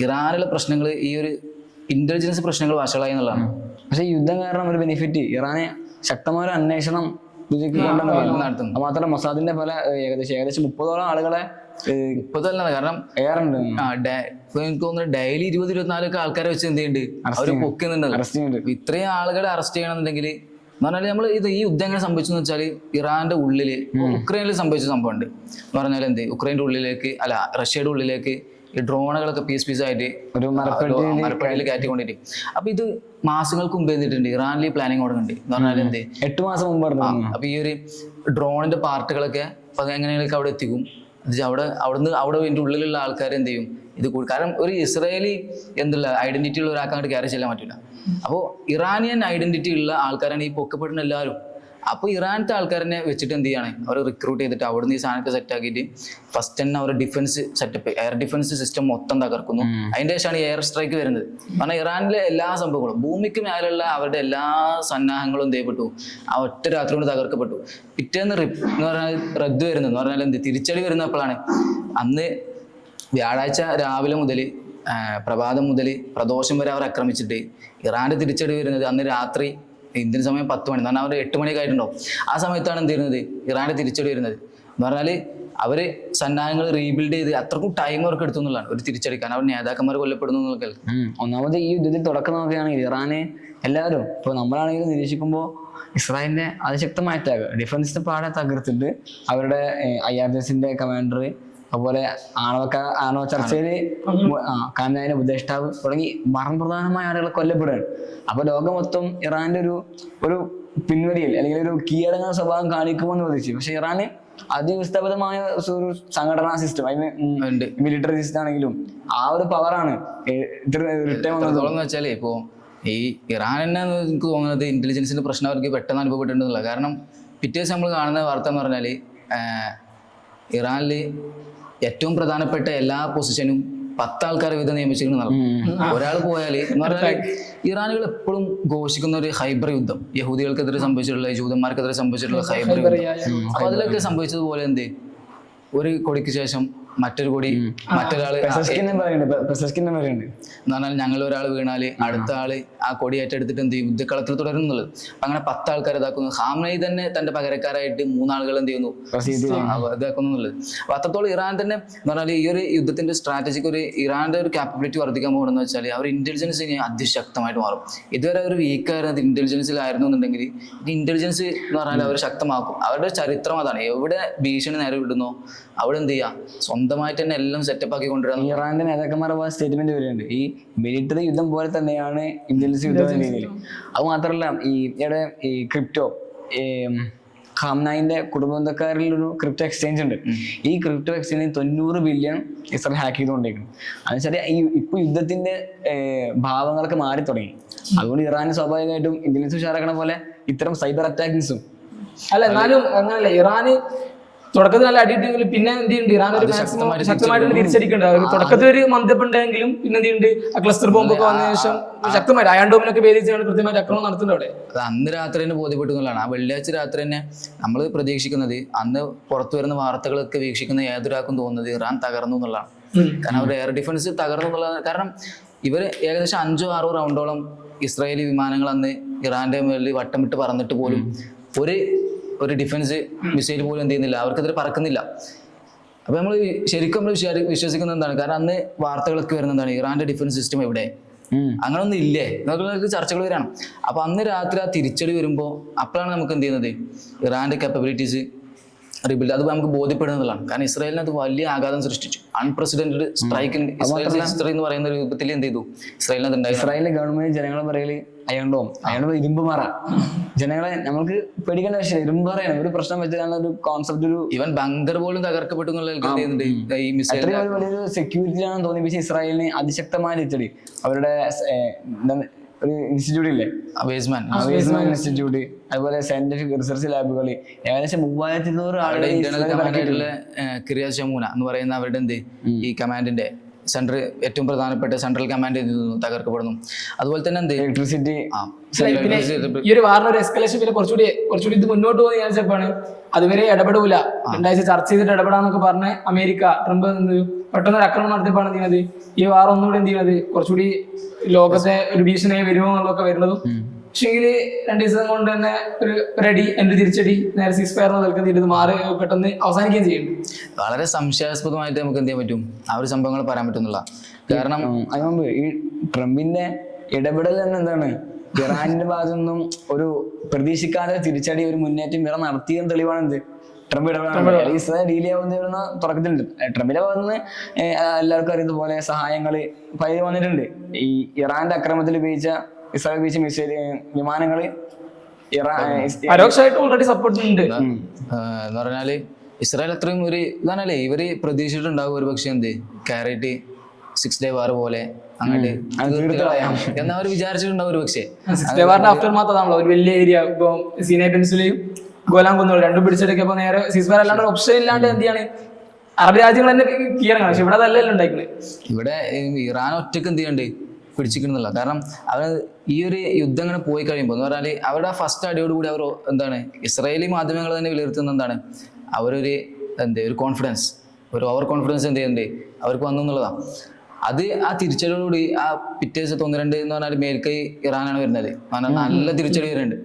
ഇറാനിലെ പ്രശ്നങ്ങൾ ഈ ഒരു ഇന്റലിജൻസ് പ്രശ്നങ്ങൾ വഷളായി എന്നുള്ളതാണ്. പക്ഷെ യുദ്ധം കാരണം ഒരു ബെനിഫിറ്റ്, ഇറാനെ ശക്തമായ അന്വേഷണം നടത്തുന്നു. മാത്രമല്ല മൊസാദിന്റെ പല ഏകദേശം 30ഓളം ആളുകളെ 30 കാരണം എനിക്ക് തോന്നുന്നു ഡെയിലി 20-24 ആൾക്കാരെ വെച്ച് എന്ത് ചെയ്യുന്നുണ്ട്, അവർ പൊക്കുന്നുണ്ട്. ഇത്രയും ആളുകളെ അറസ്റ്റ് ചെയ്യണമെന്നുണ്ടെങ്കിൽ എന്ന് പറഞ്ഞാൽ നമ്മൾ ഈ യുദ്ധം എങ്ങനെ സംഭവിച്ചു എന്ന് വെച്ചാൽ ഇറാന്റെ ഉള്ളിൽ ഉക്രൈനിൽ സംഭവിച്ച സംഭവമുണ്ട്. എന്ന് പറഞ്ഞാൽ ഉക്രൈൻ്റെ ഉള്ളിലേക്ക് റഷ്യയുടെ ഉള്ളിലേക്ക് ഈ ഡ്രോണുകളൊക്കെ പീസായിട്ട് ഒരു മരപ്പടിയിൽ കയറ്റിക്കൊണ്ടിട്ട്. അപ്പൊ ഇത് മാസങ്ങൾക്ക് മുമ്പ് എന്തിട്ടുണ്ട്, ഇറാനിൽ പ്ലാനിങ് തുടങ്ങുന്നുണ്ട്. എന്ന് പറഞ്ഞാൽ 8 മാസം മുമ്പ്. അപ്പൊ ഈ ഒരു ഡ്രോണിന്റെ പാർട്ടുകളൊക്കെ എങ്ങനെയൊക്കെ അവിടെ എത്തിക്കും. അവിടെ ഇതിന്റെ ഉള്ളിലുള്ള ആൾക്കാർ എന്ത് ചെയ്യും, ഇത് കാരണം ഒരു ഇസ്രായേലി ഐഡന്റിറ്റി ഉള്ള ഒരാൾക്ക് അങ്ങോട്ട് കയറി ചെല്ലാൻ പറ്റില്ല. അപ്പോൾ ഇറാനിയൻ ഐഡന്റിറ്റി ഉള്ള ആൾക്കാരാണ് ഈ പൊക്കപ്പെടുന്ന എല്ലാവരും. അപ്പോൾ ഇറാനത്തെ ആൾക്കാരനെ വെച്ചിട്ട് എന്ത് ചെയ്യാണ്, അവർ റിക്രൂട്ട് ചെയ്തിട്ട് അവിടുന്ന് ഈ സാധനമൊക്കെ സെറ്റ് ആക്കിയിട്ട് ഫസ്റ്റ് തന്നെ അവരുടെ defence setup, air defence system മൊത്തം തകർക്കുന്നു. അതിൻ്റെ ശേഷമാണ് എയർ സ്ട്രൈക്ക് വരുന്നത്. കാരണം ഇറാനിലെ എല്ലാ സംഭവങ്ങളും ഭൂമിക്ക് മേലുള്ള അവരുടെ എല്ലാ സന്നാഹങ്ങളും എന്ത് ചെയ്യപ്പെട്ടു, ആ ഒറ്റ രാത്രി കൊണ്ട് തകർക്കപ്പെട്ടു. പിറ്റേന്ന് എന്ന് പറഞ്ഞാൽ റദ്ദ് വരുന്നത് എന്ന് പറഞ്ഞാൽ തിരിച്ചടി വരുന്നപ്പോഴാണ് അന്ന് വ്യാഴാഴ്ച രാവിലെ മുതൽ പ്രഭാതം മുതൽ പ്രദോഷം വരെ അവർ ആക്രമിച്ചിട്ട് ഇറാന്റെ തിരിച്ചടി വരുന്നത് അന്ന് രാത്രി ഇന്ത്യൻ സമയം 10 മണി എന്ന് പറഞ്ഞാൽ അവർ 8 മണിയൊക്കെ ആയിട്ടുണ്ടാവും. ആ സമയത്താണ് എന്ത് ചെയ്യുന്നത്, ഇറാന്റെ തിരിച്ചടി വരുന്നത്. എന്ന് പറഞ്ഞാൽ അവർ സന്നാഹങ്ങൾ റീബിൽഡ് ചെയ്ത് അത്രക്കും ടൈം അവർക്ക് എടുത്തു എന്നുള്ളതാണ് ഒരു തിരിച്ചടിക്കാൻ. അവർ നേതാക്കന്മാർ കൊല്ലപ്പെടുന്നു എന്നൊക്കെ. ഒന്നാമത് ഈ യുദ്ധത്തിൽ തുടക്കം നോക്കുകയാണെങ്കിൽ ഇറാനെ എല്ലാവരും ഇപ്പോൾ നമ്മളാണെങ്കിൽ നിരീക്ഷിക്കുമ്പോൾ ഇസ്രായേലിന്റെ അതിശക്തമായ അറ്റാക്ക് ഡിഫൻസിന്റെ പാടെ തകർത്തിട്ട് അവരുടെ IRGSന്റെ കമാൻഡർ, അതുപോലെ ആണവ ചർച്ചയിൽ കാനായിന്റെ ഉപദേഷ്ടാവ് തുടങ്ങി മർമ്മപ്രധാനമായ ആളുകളെ കൊല്ലപ്പെടുകയാണ്. അപ്പൊ ലോകം മൊത്തം ഇറാന്റെ ഒരു പിൻവലിയിൽ അല്ലെങ്കിൽ ഒരു കീഴടങ്ങുന്ന സ്വഭാവം കാണിക്കുമെന്ന് പ്രതീക്ഷിച്ചു. പക്ഷെ ഇറാന് അതിവിസ്ഥാപിതമായ ഒരു സംഘടനാ സിസ്റ്റം, മിലിറ്ററി സിസ്റ്റം ആണെങ്കിലും ആ ഒരു പവറാണ് എത്രത്തോളം വെച്ചാലേ ഇപ്പോ ഈ ഇറാൻ തന്നെ എനിക്ക് തോന്നുന്നത് ഇന്റലിജൻസിന്റെ പ്രശ്നം അവർക്ക് പെട്ടെന്ന് അനുഭവപ്പെട്ടിട്ടുള്ള. കാരണം പിറ്റേ ദിവസം നമ്മൾ കാണുന്ന വാർത്ത എന്ന് പറഞ്ഞാല് ഇറാനിൽ ഏറ്റവും പ്രധാനപ്പെട്ട എല്ലാ പൊസിഷനും 10 ആൾക്കാരെ വീതം നിയമിച്ചിരുന്നതാണ്. ഒരാൾ പോയാൽ എന്ന് പറഞ്ഞാൽ ഇറാനികൾ എപ്പോഴും ഘോഷിക്കുന്ന ഒരു ഹൈബർ യുദ്ധം, യഹൂദികൾക്കെതിരെ സംഭവിച്ചിട്ടുള്ള, ജൂതന്മാർക്കെതിരെ സംഭവിച്ചിട്ടുള്ള ഹൈബർ യുദ്ധം. അപ്പൊ അതിലൊക്കെ സംഭവിച്ചതുപോലെ എന്ത്, ഒരു കൊടിക്ക് ശേഷം മറ്റൊരു കൊടി, മറ്റൊരാള് എന്ന് പറഞ്ഞാൽ ഞങ്ങൾ ഒരാൾ വീണാല് അടുത്ത ആള് ആ കൊടി ഏറ്റെടുത്തിട്ട് എന്ത് ചെയ്യും, യുദ്ധക്കളത്തിൽ തുടരുന്നുള്ളത്. അങ്ങനെ 10 ആൾക്കാർ ഇതാക്കുന്നു. ഖാമനഈ തന്നെ തന്റെ പകരക്കാരായിട്ട് 3 ആളുകൾ എന്ത് ചെയ്യുന്നു, ഇതാക്കുന്നു എന്നുള്ളത്. അപ്പൊ അത്രത്തോളം ഇറാൻ തന്നെ എന്ന് പറഞ്ഞാൽ ഈ ഒരു യുദ്ധത്തിന്റെ സ്ട്രാറ്റജിക്ക് ഒരു ഇറാന്റെ ഒരു കാപ്പബിലിറ്റി വർദ്ധിക്കാൻ പോകുന്നത് വെച്ചാൽ അവർ ഇന്റലിജൻസ് അതിശക്തമായിട്ട് മാറും. ഇതുവരെ ഒരു വീക്കായിരുന്നത് ഇന്റലിജൻസിലായിരുന്നു എന്നുണ്ടെങ്കിൽ ഇന്റലിജൻസ് എന്ന് പറഞ്ഞാൽ അവർ ശക്തമാക്കും. അവരുടെ ചരിത്രം അതാണ്. എവിടെ ഭീഷണി നേരെ വിടുന്നോ അവിടെ എന്ത് ചെയ്യാം, സ്വന്തമായിട്ട് തന്നെ എല്ലാം സെറ്റപ്പ് ആക്കി കൊണ്ടുവരാൻ. ഇറാന്റെ നേതാക്കന്മാർ സ്റ്റേറ്റ്മെന്റ് വരുന്നുണ്ട്, ഈ മിലിറ്ററി യുദ്ധം പോലെ തന്നെയാണ് ഇന്റലിജൻസ് യുദ്ധം എന്ന രീതിയിൽ. അത് മാത്രമല്ല ഈ ക്രിപ്റ്റോ ഖാംനായിന്റെ കുടുംബക്കാരിൽ ഒരു ക്രിപ്റ്റോ എക്സ്ചേഞ്ച് ഉണ്ട്. ഈ ക്രിപ്റ്റോ എക്സ്ചേഞ്ചിൽ 90 ബില്യൺ ഇസ്രായേൽ ഹാക്ക് ചെയ്തുകൊണ്ടിരിക്കുന്നു. എന്നുവെച്ചാൽ ഇപ്പൊ യുദ്ധത്തിന്റെ ഭാവങ്ങളൊക്കെ മാറി തുടങ്ങി. അതുകൊണ്ട് ഇറാന് സ്വാഭാവികമായിട്ടും ഇന്റലിജൻസ് ഉഷാറാക്കണ പോലെ ഇത്തരം സൈബർ അറ്റാക്കിങ്സും അല്ല. എന്നാലും അങ്ങനല്ല, ഇറാന് തുടക്കത്തിൽ നല്ല അടിയിട്ടെങ്കിലും പിന്നെ എന്ത് ചെയ്യുന്നുണ്ട്, ഇറാൻ ഒരു മാക്സിമം ശക്തമായിട്ട് തിരിച്ചടിക്കുന്നുണ്ട്. തുടക്കത്തിൽ ഒരു മന്ദപ്പുണ്ടെങ്കിലും പിന്നെ എന്ത് ചെയ്യുന്നുണ്ട്, ആ ക്ലസ്റ്റർ ബോംബൊക്കെ വന്ന ശേഷം ശക്തമായിട്ട് അയൺ ഡോമിനൊക്കെ ഭേദിച്ചാണ് കൃത്യമായിട്ട് ആക്രമണം നടത്തുന്നത് അവിടെ. അത് അന്ന് രാത്രി തന്നെ ബോധ്യപ്പെട്ടുള്ളതാണ്. ആ വെള്ളിയാഴ്ച രാത്രി തന്നെ നമ്മൾ പ്രതീക്ഷിക്കുന്നത്, അന്ന് പുറത്തു വരുന്ന വാർത്തകളൊക്കെ വീക്ഷിക്കുന്ന ഏതൊരാൾക്കും തോന്നുന്നത് ഇറാൻ തകർന്നു എന്നുള്ളതാണ്. കാരണം അവരുടെ എയർ ഡിഫൻസ് തകർന്നു എന്നുള്ളതാണ്. കാരണം ഇവർ ഏകദേശം 5-6 റൗണ്ടോളം ഇസ്രായേലി വിമാനങ്ങൾ അന്ന് ഇറാന്റെ മേലിൽ വട്ടമിട്ട് പറന്നിട്ട് പോലും ഒരു ഡിഫൻസ് മിസൈൽ പോലും എന്ത് ചെയ്യുന്നില്ല, അവർക്കെതിരെ പറക്കുന്നില്ല. അപ്പൊ നമ്മൾ ശരിക്കും വിശ്വസിക്കുന്നത് എന്താണ്, കാരണം അന്ന് വാർത്തകളൊക്കെ വരുന്ന എന്താണ്, ഇറാന്റെ ഡിഫൻസ് സിസ്റ്റം എവിടെ, അങ്ങനൊന്നും ഇല്ലേ എന്നൊക്കെ ചർച്ചകൾ വരാണ്. അപ്പൊ അന്ന് രാത്രി ആ തിരിച്ചടി വരുമ്പോൾ അപ്പോഴാണ് നമുക്ക് എന്ത് ചെയ്യുന്നത്, ഇറാന്റെ കാപ്പബിലിറ്റീസ് റിബിൽഡ് അത് നമുക്ക് ബോധ്യപ്പെടുന്നതാണ്. കാരണം ഇസ്രായേലിന് അത് വലിയ ആഘാതം സൃഷ്ടിച്ചു. Unprecedented strike in Israel history എന്ന് പറയുന്ന ഒരു യുദ്ധത്തിൽ എന്ത് ചെയ്തു, ഇസ്രായേലിന്റെ ഗവൺമെന്റ് ജനങ്ങളെ പറയല് അയണ്ടോ ഇരുമ്പ് മാറ, ജനങ്ങളെ നമുക്ക് പേടിക്കേണ്ട ആവശ്യമില്ല, ഇരുമ്പ് പറയാണ് ഒരു പ്രശ്നം വെച്ചാൽ ഒരു കോൺസെപ്റ്റ്, ഒരു ഈവൻ ബങ്കർ പോലും തകർക്കപ്പെട്ടു വലിയൊരു സെക്യൂരിറ്റിയാണെന്ന് തോന്നിപ്പിച്ച ഇസ്രായേലിന് അതിശക്തമായ തിരിച്ചടി. അവരുടെ ഒരു ഇൻസ്റ്റിറ്റ്യൂട്ട് ഇല്ലേ, ബേസ്മാൻ ഇൻസ്റ്റിറ്റ്യൂട്ട്, അതുപോലെ സയന്റിഫിക് റിസർച്ച് ലാബുകൾ, ഏകദേശം 3200 ആളുടെ കിരിയാത് ഷമൂന എന്ന് പറയുന്ന അവരുടെ എന്ത് ഈ കമാൻഡിന്റെ സെൻട്രൽ, ഏറ്റവും പ്രധാനപ്പെട്ട സെൻട്രൽ കമാൻഡ് തകർക്കപ്പെടുന്നു. അതുപോലെ തന്നെ എന്ത് ഇലക്ട്രിസിറ്റി. ഈ ഒരു വാറിന് ഒരു എസ്കലേഷൻ പിന്നെ കുറച്ചുകൂടി ഇത് മുന്നോട്ട് പോകുന്ന വിചാരിച്ചപ്പോഴാണ് അതുവരെ ഇടപെടൂല, 2 ആഴ്ച ചർച്ച ചെയ്തിട്ട് ഇടപെടാന്നൊക്കെ പറഞ്ഞ് അമേരിക്ക ട്രംപ് പെട്ടെന്നൊരു ആക്രമണം നടത്തിയപ്പോഴാണ് എന്ത് ചെയ്യുന്നത്, ഈ വാർ ഒന്നുകൂടി എന്ത് ചെയ്യുന്നത് കുറച്ചുകൂടി ലോകത്തെ ഒരു ഭീഷണിയായി വരുമോ എന്നുള്ളതൊക്കെ വരുന്നതും. പക്ഷെങ്കിൽ 2 ദിവസം കൊണ്ട് തന്നെ ഒരു റെഡി എന്റെ തിരിച്ചടി നേരെ സീസ് ഫയർ നിൽക്കുന്നത് മാറി പെട്ടെന്ന് അവസാനിക്കുകയും ചെയ്യുന്നു. വളരെ സംശയാസ്പദമായിട്ട് നമുക്ക് എന്ത് ചെയ്യാൻ പറ്റും, ആ ഒരു സംഭവങ്ങൾ പറയാൻ പറ്റുന്നില്ല. കാരണം അതിന് മുമ്പ് ഈ ട്രംപിന്റെ ഇടപെടൽ തന്നെ എന്താണ്, ഇറാനിന്റെ ഭാഗത്തു നിന്നും ഒരു പ്രതീക്ഷിക്കാതെ തിരിച്ചടി, ഒരു മുന്നേറ്റം ഇറാൻ നടത്തിയെന്ന് തെളിവാണ് എന്ത് ട്രംപ് ഇടപെടൽ. ഇസ്രായേൽ ഡീൽ ചെയ്യാവുന്ന തുടക്കത്തിലുണ്ട്. ട്രംപിന്റെ ഭാഗത്ത് നിന്ന് എല്ലാവർക്കും അറിയുന്ന പോലെ സഹായങ്ങള് പൈര് വന്നിട്ടുണ്ട്. ഈ ഇറാന്റെ ആക്രമണത്തിൽ ഇസ്രായേൽ ഉപയോഗിച്ച മിസൈൽ വിമാനങ്ങള് പരോക്ഷമായിട്ട് ഓൾറെഡി സപ്പോർട്ട് ഉണ്ട്. എന്ന് പറഞ്ഞാല് ഇസ്രായേൽ അത്രയും ഒരു ഇതാണല്ലേ ഇവര് പ്രതീക്ഷിച്ചിട്ടുണ്ടാവും ഒരു പക്ഷെ എന്ത് കയറിയിട്ട് 6 ഡേ വാർ പോലെ അങ്ങോട്ട് എന്നാ അവർ വിചാരിച്ചിട്ടുണ്ടാവും ഒരു പക്ഷേ. 6 ഡേ വാറിന്റെ ആഫ്റ്റർ മാത്രമാണല്ലോ ഒരു വലിയ ഏരിയ ഇപ്പൊ സീനായ് പെൻസിലെയും ഗോലാൻ കുന്നുകളും രണ്ടും പിടിച്ചെടുക്കപ്പോ നേരെ സീസ് ഫയർ അല്ലാണ്ട് ഓപ്ഷൻ ഇല്ലാണ്ട് എന്ത് ചെയ്യാണ് അറബ് രാജ്യങ്ങൾ തന്നെ കീഴടങ്ങാണ്. പക്ഷെ ഇവിടെ അതല്ലല്ലോ ഉണ്ടാക്കുന്നത്. ഇവിടെ ഇറാൻ ഒറ്റക്ക് എന്ത് ചെയ്യണ്ട് പിടിച്ചിരിക്കുന്നില്ല. കാരണം അവർ ഈ ഒരു യുദ്ധം ഇങ്ങനെ പോയി കഴിയുമ്പോൾ എന്ന് പറഞ്ഞാൽ അവരുടെ ഫസ്റ്റ് അടിയോടുകൂടി അവർ എന്താണ് ഇസ്രായേലി മാധ്യമങ്ങൾ തന്നെ വിലയിരുത്തുന്ന എന്താണ്, അവരൊരു ഒരു കോൺഫിഡൻസ്, ഒരു ഓവർ കോൺഫിഡൻസ് എന്ത് ചെയ്യുന്നുണ്ട് അവർക്ക് വന്നു എന്നുള്ളതാണ്. അത് ആ തിരിച്ചടിയോടുകൂടി ആ പിറ്റേ ദിവസത്തെ 1-2 എന്ന് പറഞ്ഞാൽ മേൽക്കൈ ഇറാനാണ് വരുന്നത്. നല്ല തിരിച്ചടി വരുന്നുണ്ട്.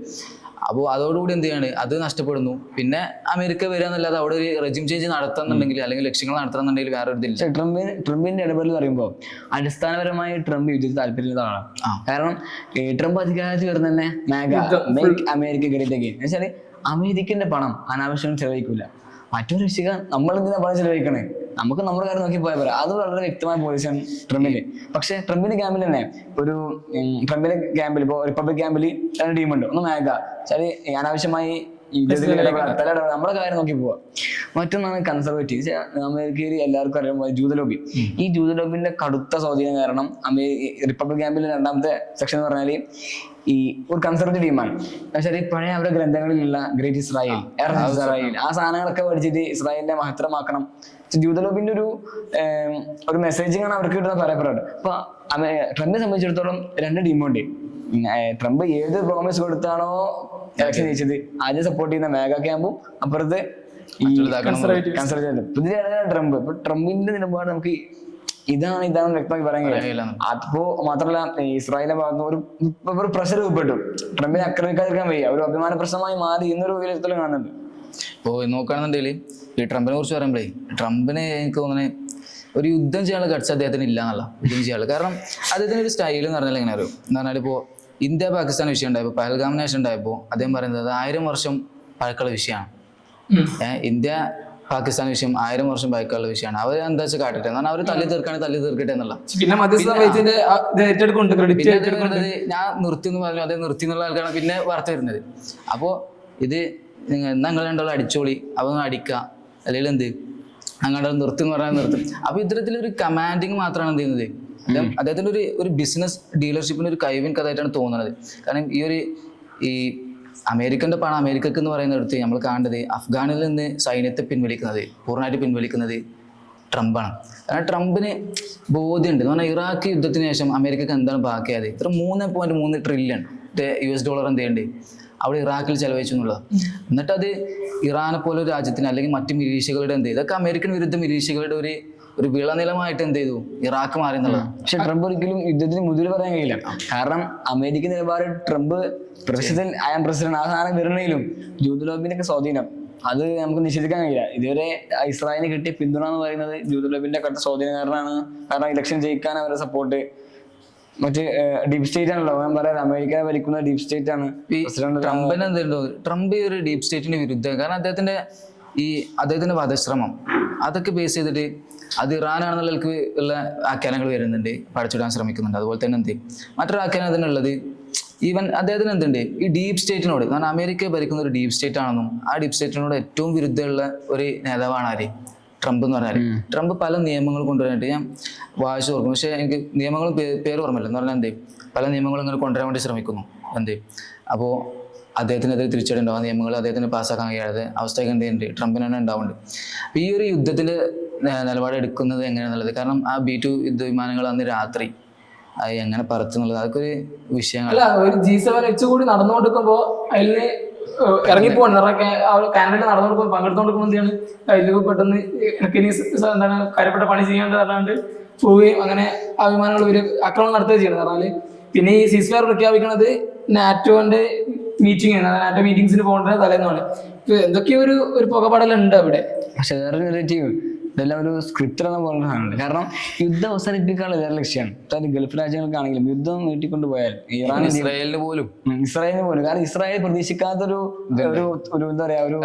അപ്പോൾ അതോടുകൂടി എന്ത് ചെയ്യാണ്, അത് നഷ്ടപ്പെടുന്നു. പിന്നെ അമേരിക്ക വരിക എന്നല്ലാതെ അവിടെ ഒരു റെജിം ചേഞ്ച് നടത്തുന്നുണ്ടെങ്കിൽ അല്ലെങ്കിൽ ലക്ഷ്യങ്ങൾ നടത്തുന്നുണ്ടെങ്കിൽ വേറെ ഒരു ഇതില്ല. ട്രംപിന്റെ ഇടപെടൽ പറയുമ്പോൾ അടിസ്ഥാനപരമായി ട്രംപ് യുദ്ധത്തിൽ താല്പര്യമുള്ള ആളാണ്. കാരണം ട്രംപ് അധികാരത്തിൽ വരുന്ന തന്നെ മേക്ക് അമേരിക്ക ഗ്രേറ്റ് അഗെയിൻ എന്ന് വെച്ചാല് അമേരിക്കന്റെ പണം അനാവശ്യം ചെലവഴിക്കില്ല. മറ്റൊരു രക്ഷിക്കാൻ നമ്മളെന്തിനാ പണം ചെലവഴിക്കണേ, നമുക്ക് നമ്മുടെ കാര്യം നോക്കി പോയാൽ പറയാം. അത് വളരെ വ്യക്തമായ പോളിസിയാണ് ട്രംപിന്റെ. പക്ഷെ ട്രംപിന്റെ ക്യാമ്പിൽ തന്നെ ട്രംപിന്റെ ക്യാമ്പിൽ ഇപ്പോൾ റിപ്പബ്ലിക് ക്യാമ്പിൽ 2 ടീമുണ്ട്. ഒന്ന് മേഘ വെച്ചാല് അനാവശ്യമായി നമ്മുടെ കാര്യം നോക്കി പോവാ. മറ്റൊന്നാണ് കൺസർവേറ്റീവ്. അമേരിക്കയിൽ എല്ലാവർക്കും അറിയാം ജൂത ലോബി. ഈ ജൂത ലോബിന്റെ കടുത്ത സ്വാധീനം കാരണം റിപ്പബ്ലിക് ക്യാമ്പിലെ 2ാമത്തെ സെക്ഷൻ എന്ന് പറഞ്ഞാല് ഈ ഒരു കൺസർവേറ്റീവ് ടീമാണ്. പക്ഷേ പഴയ അവരുടെ ഗ്രന്ഥങ്ങളിലുള്ള ഗ്രേറ്റ് ഇസ്രായേൽ, ആ സാധനങ്ങളൊക്കെ പഠിച്ചിട്ട് ഇസ്രായേലിനെ മഹത്തരമാക്കണം. ജൂതലോബിന്റെ ഒരു മെസ്സേജിങ്ങാണ് അവർക്ക് കിട്ടുന്ന പറയപ്പെടുന്നത്. അപ്പൊ ട്രംപിനെ സംബന്ധിച്ചിടത്തോളം 2 ടീമുണ്ട്. ട്രംപ് ഏത് പ്രോമിസ് കൊടുത്താണോ ഇലക്ഷൻ ജയിച്ചത് ആദ്യം സപ്പോർട്ട് ചെയ്യുന്ന മേഘ ക്യാമ്പും അപ്പുറത്ത് ഈ കൺസർവേറ്റീവ് പുതിയ ട്രംപ്. ഇപ്പൊ ട്രംപിന്റെ നിലപാട് നമുക്ക് ഇതാണ് വ്യക്തമായി പറയാൻ കഴിയില്ല. അപ്പോ മാത്രമല്ല ഇസ്രായേലിന്റെ ഭാഗത്ത് ഒരു പ്രഷർ ഉൾപ്പെട്ടു. ട്രംപിനെ ആക്രമിക്കാതിരിക്കാൻ വയ്യ, ഒരു അഭിമാന പ്രശ്നമായി മാറി എന്നൊരു വിലയിരുത്തലും കാണുന്നുണ്ട്. ഇപ്പോൾ നോക്കുകയാണെന്നുണ്ടെങ്കിൽ ഈ ട്രംപിനെ കുറിച്ച് പറയുമ്പോഴേ ട്രംപിന് എനിക്ക് തോന്നുന്നത് ഒരു യുദ്ധം ചെയ്യാനുള്ള ഗട്ട്സ് അദ്ദേഹത്തിന് ഇല്ല എന്നല്ല, യുദ്ധം ചെയ്യാനുള്ള. കാരണം അദ്ദേഹത്തിന് ഒരു സ്റ്റൈൽ എന്ന് പറഞ്ഞാൽ എങ്ങനെ അറിയും എന്ന് പറഞ്ഞാൽ ഇപ്പോൾ ഇന്ത്യ പാകിസ്ഥാൻ വിഷയം ഉണ്ടായപ്പോൾ, പഹൽഗാം നേഷൻ ഉണ്ടായപ്പോൾ അദ്ദേഹം പറയുന്നത് 1000 വർഷം പഴക്കമുള്ള വിഷയമാണ്. ഇന്ത്യ പാകിസ്ഥാൻ വിഷയം 1000 വർഷം പഴക്കമുള്ള വിഷയമാണ്. അവർ എന്താ വെച്ചാൽ കാട്ടട്ടെ എന്നാൽ അവർ തല്ലി തീർക്കട്ടെ എന്നുള്ള. ഞാൻ നിർത്തി എന്ന് പറഞ്ഞു, അതേ നിർത്തി എന്നുള്ള ആൾക്കാണ് പിന്നെ വാർത്ത വരുന്നത്. അപ്പോൾ ഇത് നിങ്ങൾ രണ്ടാളും അടിച്ചോളി, അവ അടിക്കുക അല്ലെങ്കിൽ എന്ത് അങ്ങനെ നിർത്തി എന്ന് പറഞ്ഞാൽ നിർത്തും. അപ്പൊ ഇത്തരത്തിലൊരു കമാൻഡിങ് മാത്രമാണ് എന്ത് ചെയ്യുന്നത്. അദ്ദേഹത്തിന്റെ ഒരു ബിസിനസ് ഡീലർഷിപ്പിന്റെ ഒരു കഴിവിൻ കഥയായിട്ടാണ് തോന്നുന്നത്. കാരണം ഈ അമേരിക്കന്റെ പണം അമേരിക്കക്ക് എന്ന് പറയുന്നിടത്ത് നമ്മൾ കാണേണ്ടത് അഫ്ഗാനിൽ നിന്ന് സൈന്യത്തെ പൂർണ്ണമായിട്ട് പിൻവലിക്കുന്നത് ട്രംപാണ്. കാരണം ട്രംപിന് ബോധ്യമുണ്ട് എന്ന് പറഞ്ഞാൽ ഇറാഖ് യുദ്ധത്തിന് ശേഷം അമേരിക്കക്ക് എന്താണ് ബാക്കിയായത്, ഇത്ര 3.3 ട്രില്യൺ US ഡോളർ എന്ത് ചെയ്യണ്ടേ അവിടെ ഇറാഖിൽ ചെലവഴിച്ചു എന്നുള്ളത്. എന്നിട്ട് അത് ഇറാനെ പോലെ ഒരു രാജ്യത്തിന് അല്ലെങ്കിൽ മറ്റ് മിലീഷ്യകളുടെ എന്ത് ചെയ്തു, ഇതൊക്കെ അമേരിക്കൻ വിരുദ്ധ മിലീഷ്യകളുടെ ഒരു വിളനിലമായിട്ട് എന്ത് ചെയ്തു ഇറാഖ് മാറി എന്നുള്ളത്. പക്ഷെ ട്രംപ് ഒരിക്കലും യുദ്ധത്തിന് മുതിര് പറയാൻ കഴിയില്ല. കാരണം അമേരിക്കൻ നിലപാട് ട്രംപ് പ്രസിഡന്റ് ആ സാധനം വരണമെങ്കിലും ജൂത ലോബിന്റെ സ്വാധീനം അത് നമുക്ക് നിഷേധിക്കാൻ കഴിയില്ല. ഇതുവരെ ഇസ്രായേലിന് കിട്ടിയ പിന്തുണ എന്ന് പറയുന്നത് ജൂത ലോബിന്റെ കടുത്ത സ്വാധീനം കാരണമാണ്. കാരണം ഇലക്ഷൻ ജയിക്കാൻ അവരുടെ സപ്പോർട്ട് മറ്റേ ഡീപ് സ്റ്റേറ്റ് ആണല്ലോ, ഞാൻ പറയാം അമേരിക്കനെ ഭരിക്കുന്ന ഡീപ് സ്റ്റേറ്റ് ആണ്. ട്രംപിന് എന്തുണ്ടോ, ട്രംപ് ഒരു ഡീപ് സ്റ്റേറ്റിന് വിരുദ്ധം. കാരണം അദ്ദേഹത്തിന്റെ വധശ്രമം അതൊക്കെ ബേസ് ചെയ്തിട്ട് അത് ഇറാനാണെന്നുള്ളവർക്ക് ഉള്ള ആഖ്യാനങ്ങൾ വരുന്നുണ്ട്, പടച്ചിടാൻ ശ്രമിക്കുന്നുണ്ട്. അതുപോലെ തന്നെ എന്ത് മറ്റൊരു ആഖ്യാനം അതിനുള്ളത് ഈവൻ അദ്ദേഹത്തിന് എന്തുണ്ട് ഈ ഡീപ് സ്റ്റേറ്റിനോട്, കാരണം അമേരിക്ക ഭരിക്കുന്ന ഒരു ഡീപ് സ്റ്റേറ്റ് ആണെന്നും ആ ഡീപ് സ്റ്റേറ്റിനോട് ഏറ്റവും വിരുദ്ധമുള്ള ഒരു നേതാവാണ് ആര്, ട്രംപ് എന്ന് പറഞ്ഞാൽ. ട്രംപ് പല നിയമങ്ങൾ കൊണ്ടുവരാനായിട്ട് ഞാൻ വായിച്ചു ഓർക്കും, പക്ഷേ എനിക്ക് നിയമങ്ങൾ പേര് ഓർമ്മയില്ല. എന്ന് പറഞ്ഞാൽ പല നിയമങ്ങളും ഇങ്ങനെ കൊണ്ടുവരാൻ വേണ്ടി ശ്രമിക്കുന്നു. അപ്പോൾ അദ്ദേഹത്തിനെതിരെ തിരിച്ചടി ഉണ്ടാവും, നിയമങ്ങൾ അദ്ദേഹത്തിന് പാസ്സാക്കാൻ കഴിയാതെ അവസ്ഥയൊക്കെ എന്തുണ്ട് ട്രംപിന് തന്നെ ഉണ്ടാവുന്നുണ്ട്. അപ്പോൾ ഈ ഒരു യുദ്ധത്തിൽ നിലപാട് എടുക്കുന്നത് എങ്ങനെയാണെന്നുള്ളത്, കാരണം ആ B-2 യുദ്ധവിമാനങ്ങൾ അന്ന് രാത്രി അത് എങ്ങനെ പറത്തുന്നുള്ളത് അതൊക്കെ ഒരു വിഷയങ്ങൾ. ഒരു G7 ഉച്ചകൂടി നടന്നുകൊണ്ടിരിക്കുമ്പോൾ അതിൽ ഇറങ്ങിപ്പോവാണ്. കാനഡയിൽ നടന്നുകൊടുക്കുമ്പോൾ പങ്കെടുത്തുകൊടുക്കുമ്പോൾ എന്താണ് അതിൽ പെട്ടെന്ന് എന്താണ് കാര്യപ്പെട്ട പണി ചെയ്യാണ്ട് പറഞ്ഞാണ്ട് പോവുകയും അങ്ങനെ ആ വിമാനങ്ങൾ ഒരു ആക്രമണം നടത്തുകയും ചെയ്യണം പറഞ്ഞാല്. പിന്നെ ഈ സീസ്ഫയർ പ്രഖ്യാപിക്കുന്നത് നാറ്റോന്റെ മീറ്റിംഗ് ആണ്, നാറ്റോ മീറ്റിംഗ്സിന് പോകേണ്ട തലേന്നാണ്. എന്തൊക്കെയോ ഒരു പുകപടലുണ്ട് അവിടെ. പക്ഷെ വേറെ നെഗറ്റീവ് ഇതെല്ലാം ഒരു സ്ക്രിപ്റ്റ് എന്ന് പറയുന്ന സാധനമുണ്ട്. കാരണം യുദ്ധം അവസാനിപ്പിക്കാനുള്ള വേറെ ലക്ഷ്യമാണ്. ഗൾഫ് രാജ്യങ്ങൾക്കാണെങ്കിലും യുദ്ധം നീട്ടിക്കൊണ്ടു പോയാൽ ഇസ്രായേലിന് പോലും കാരണം ഇസ്രായേൽ പ്രതീക്ഷിക്കാത്തൊരു എന്താ പറയാ ഒരു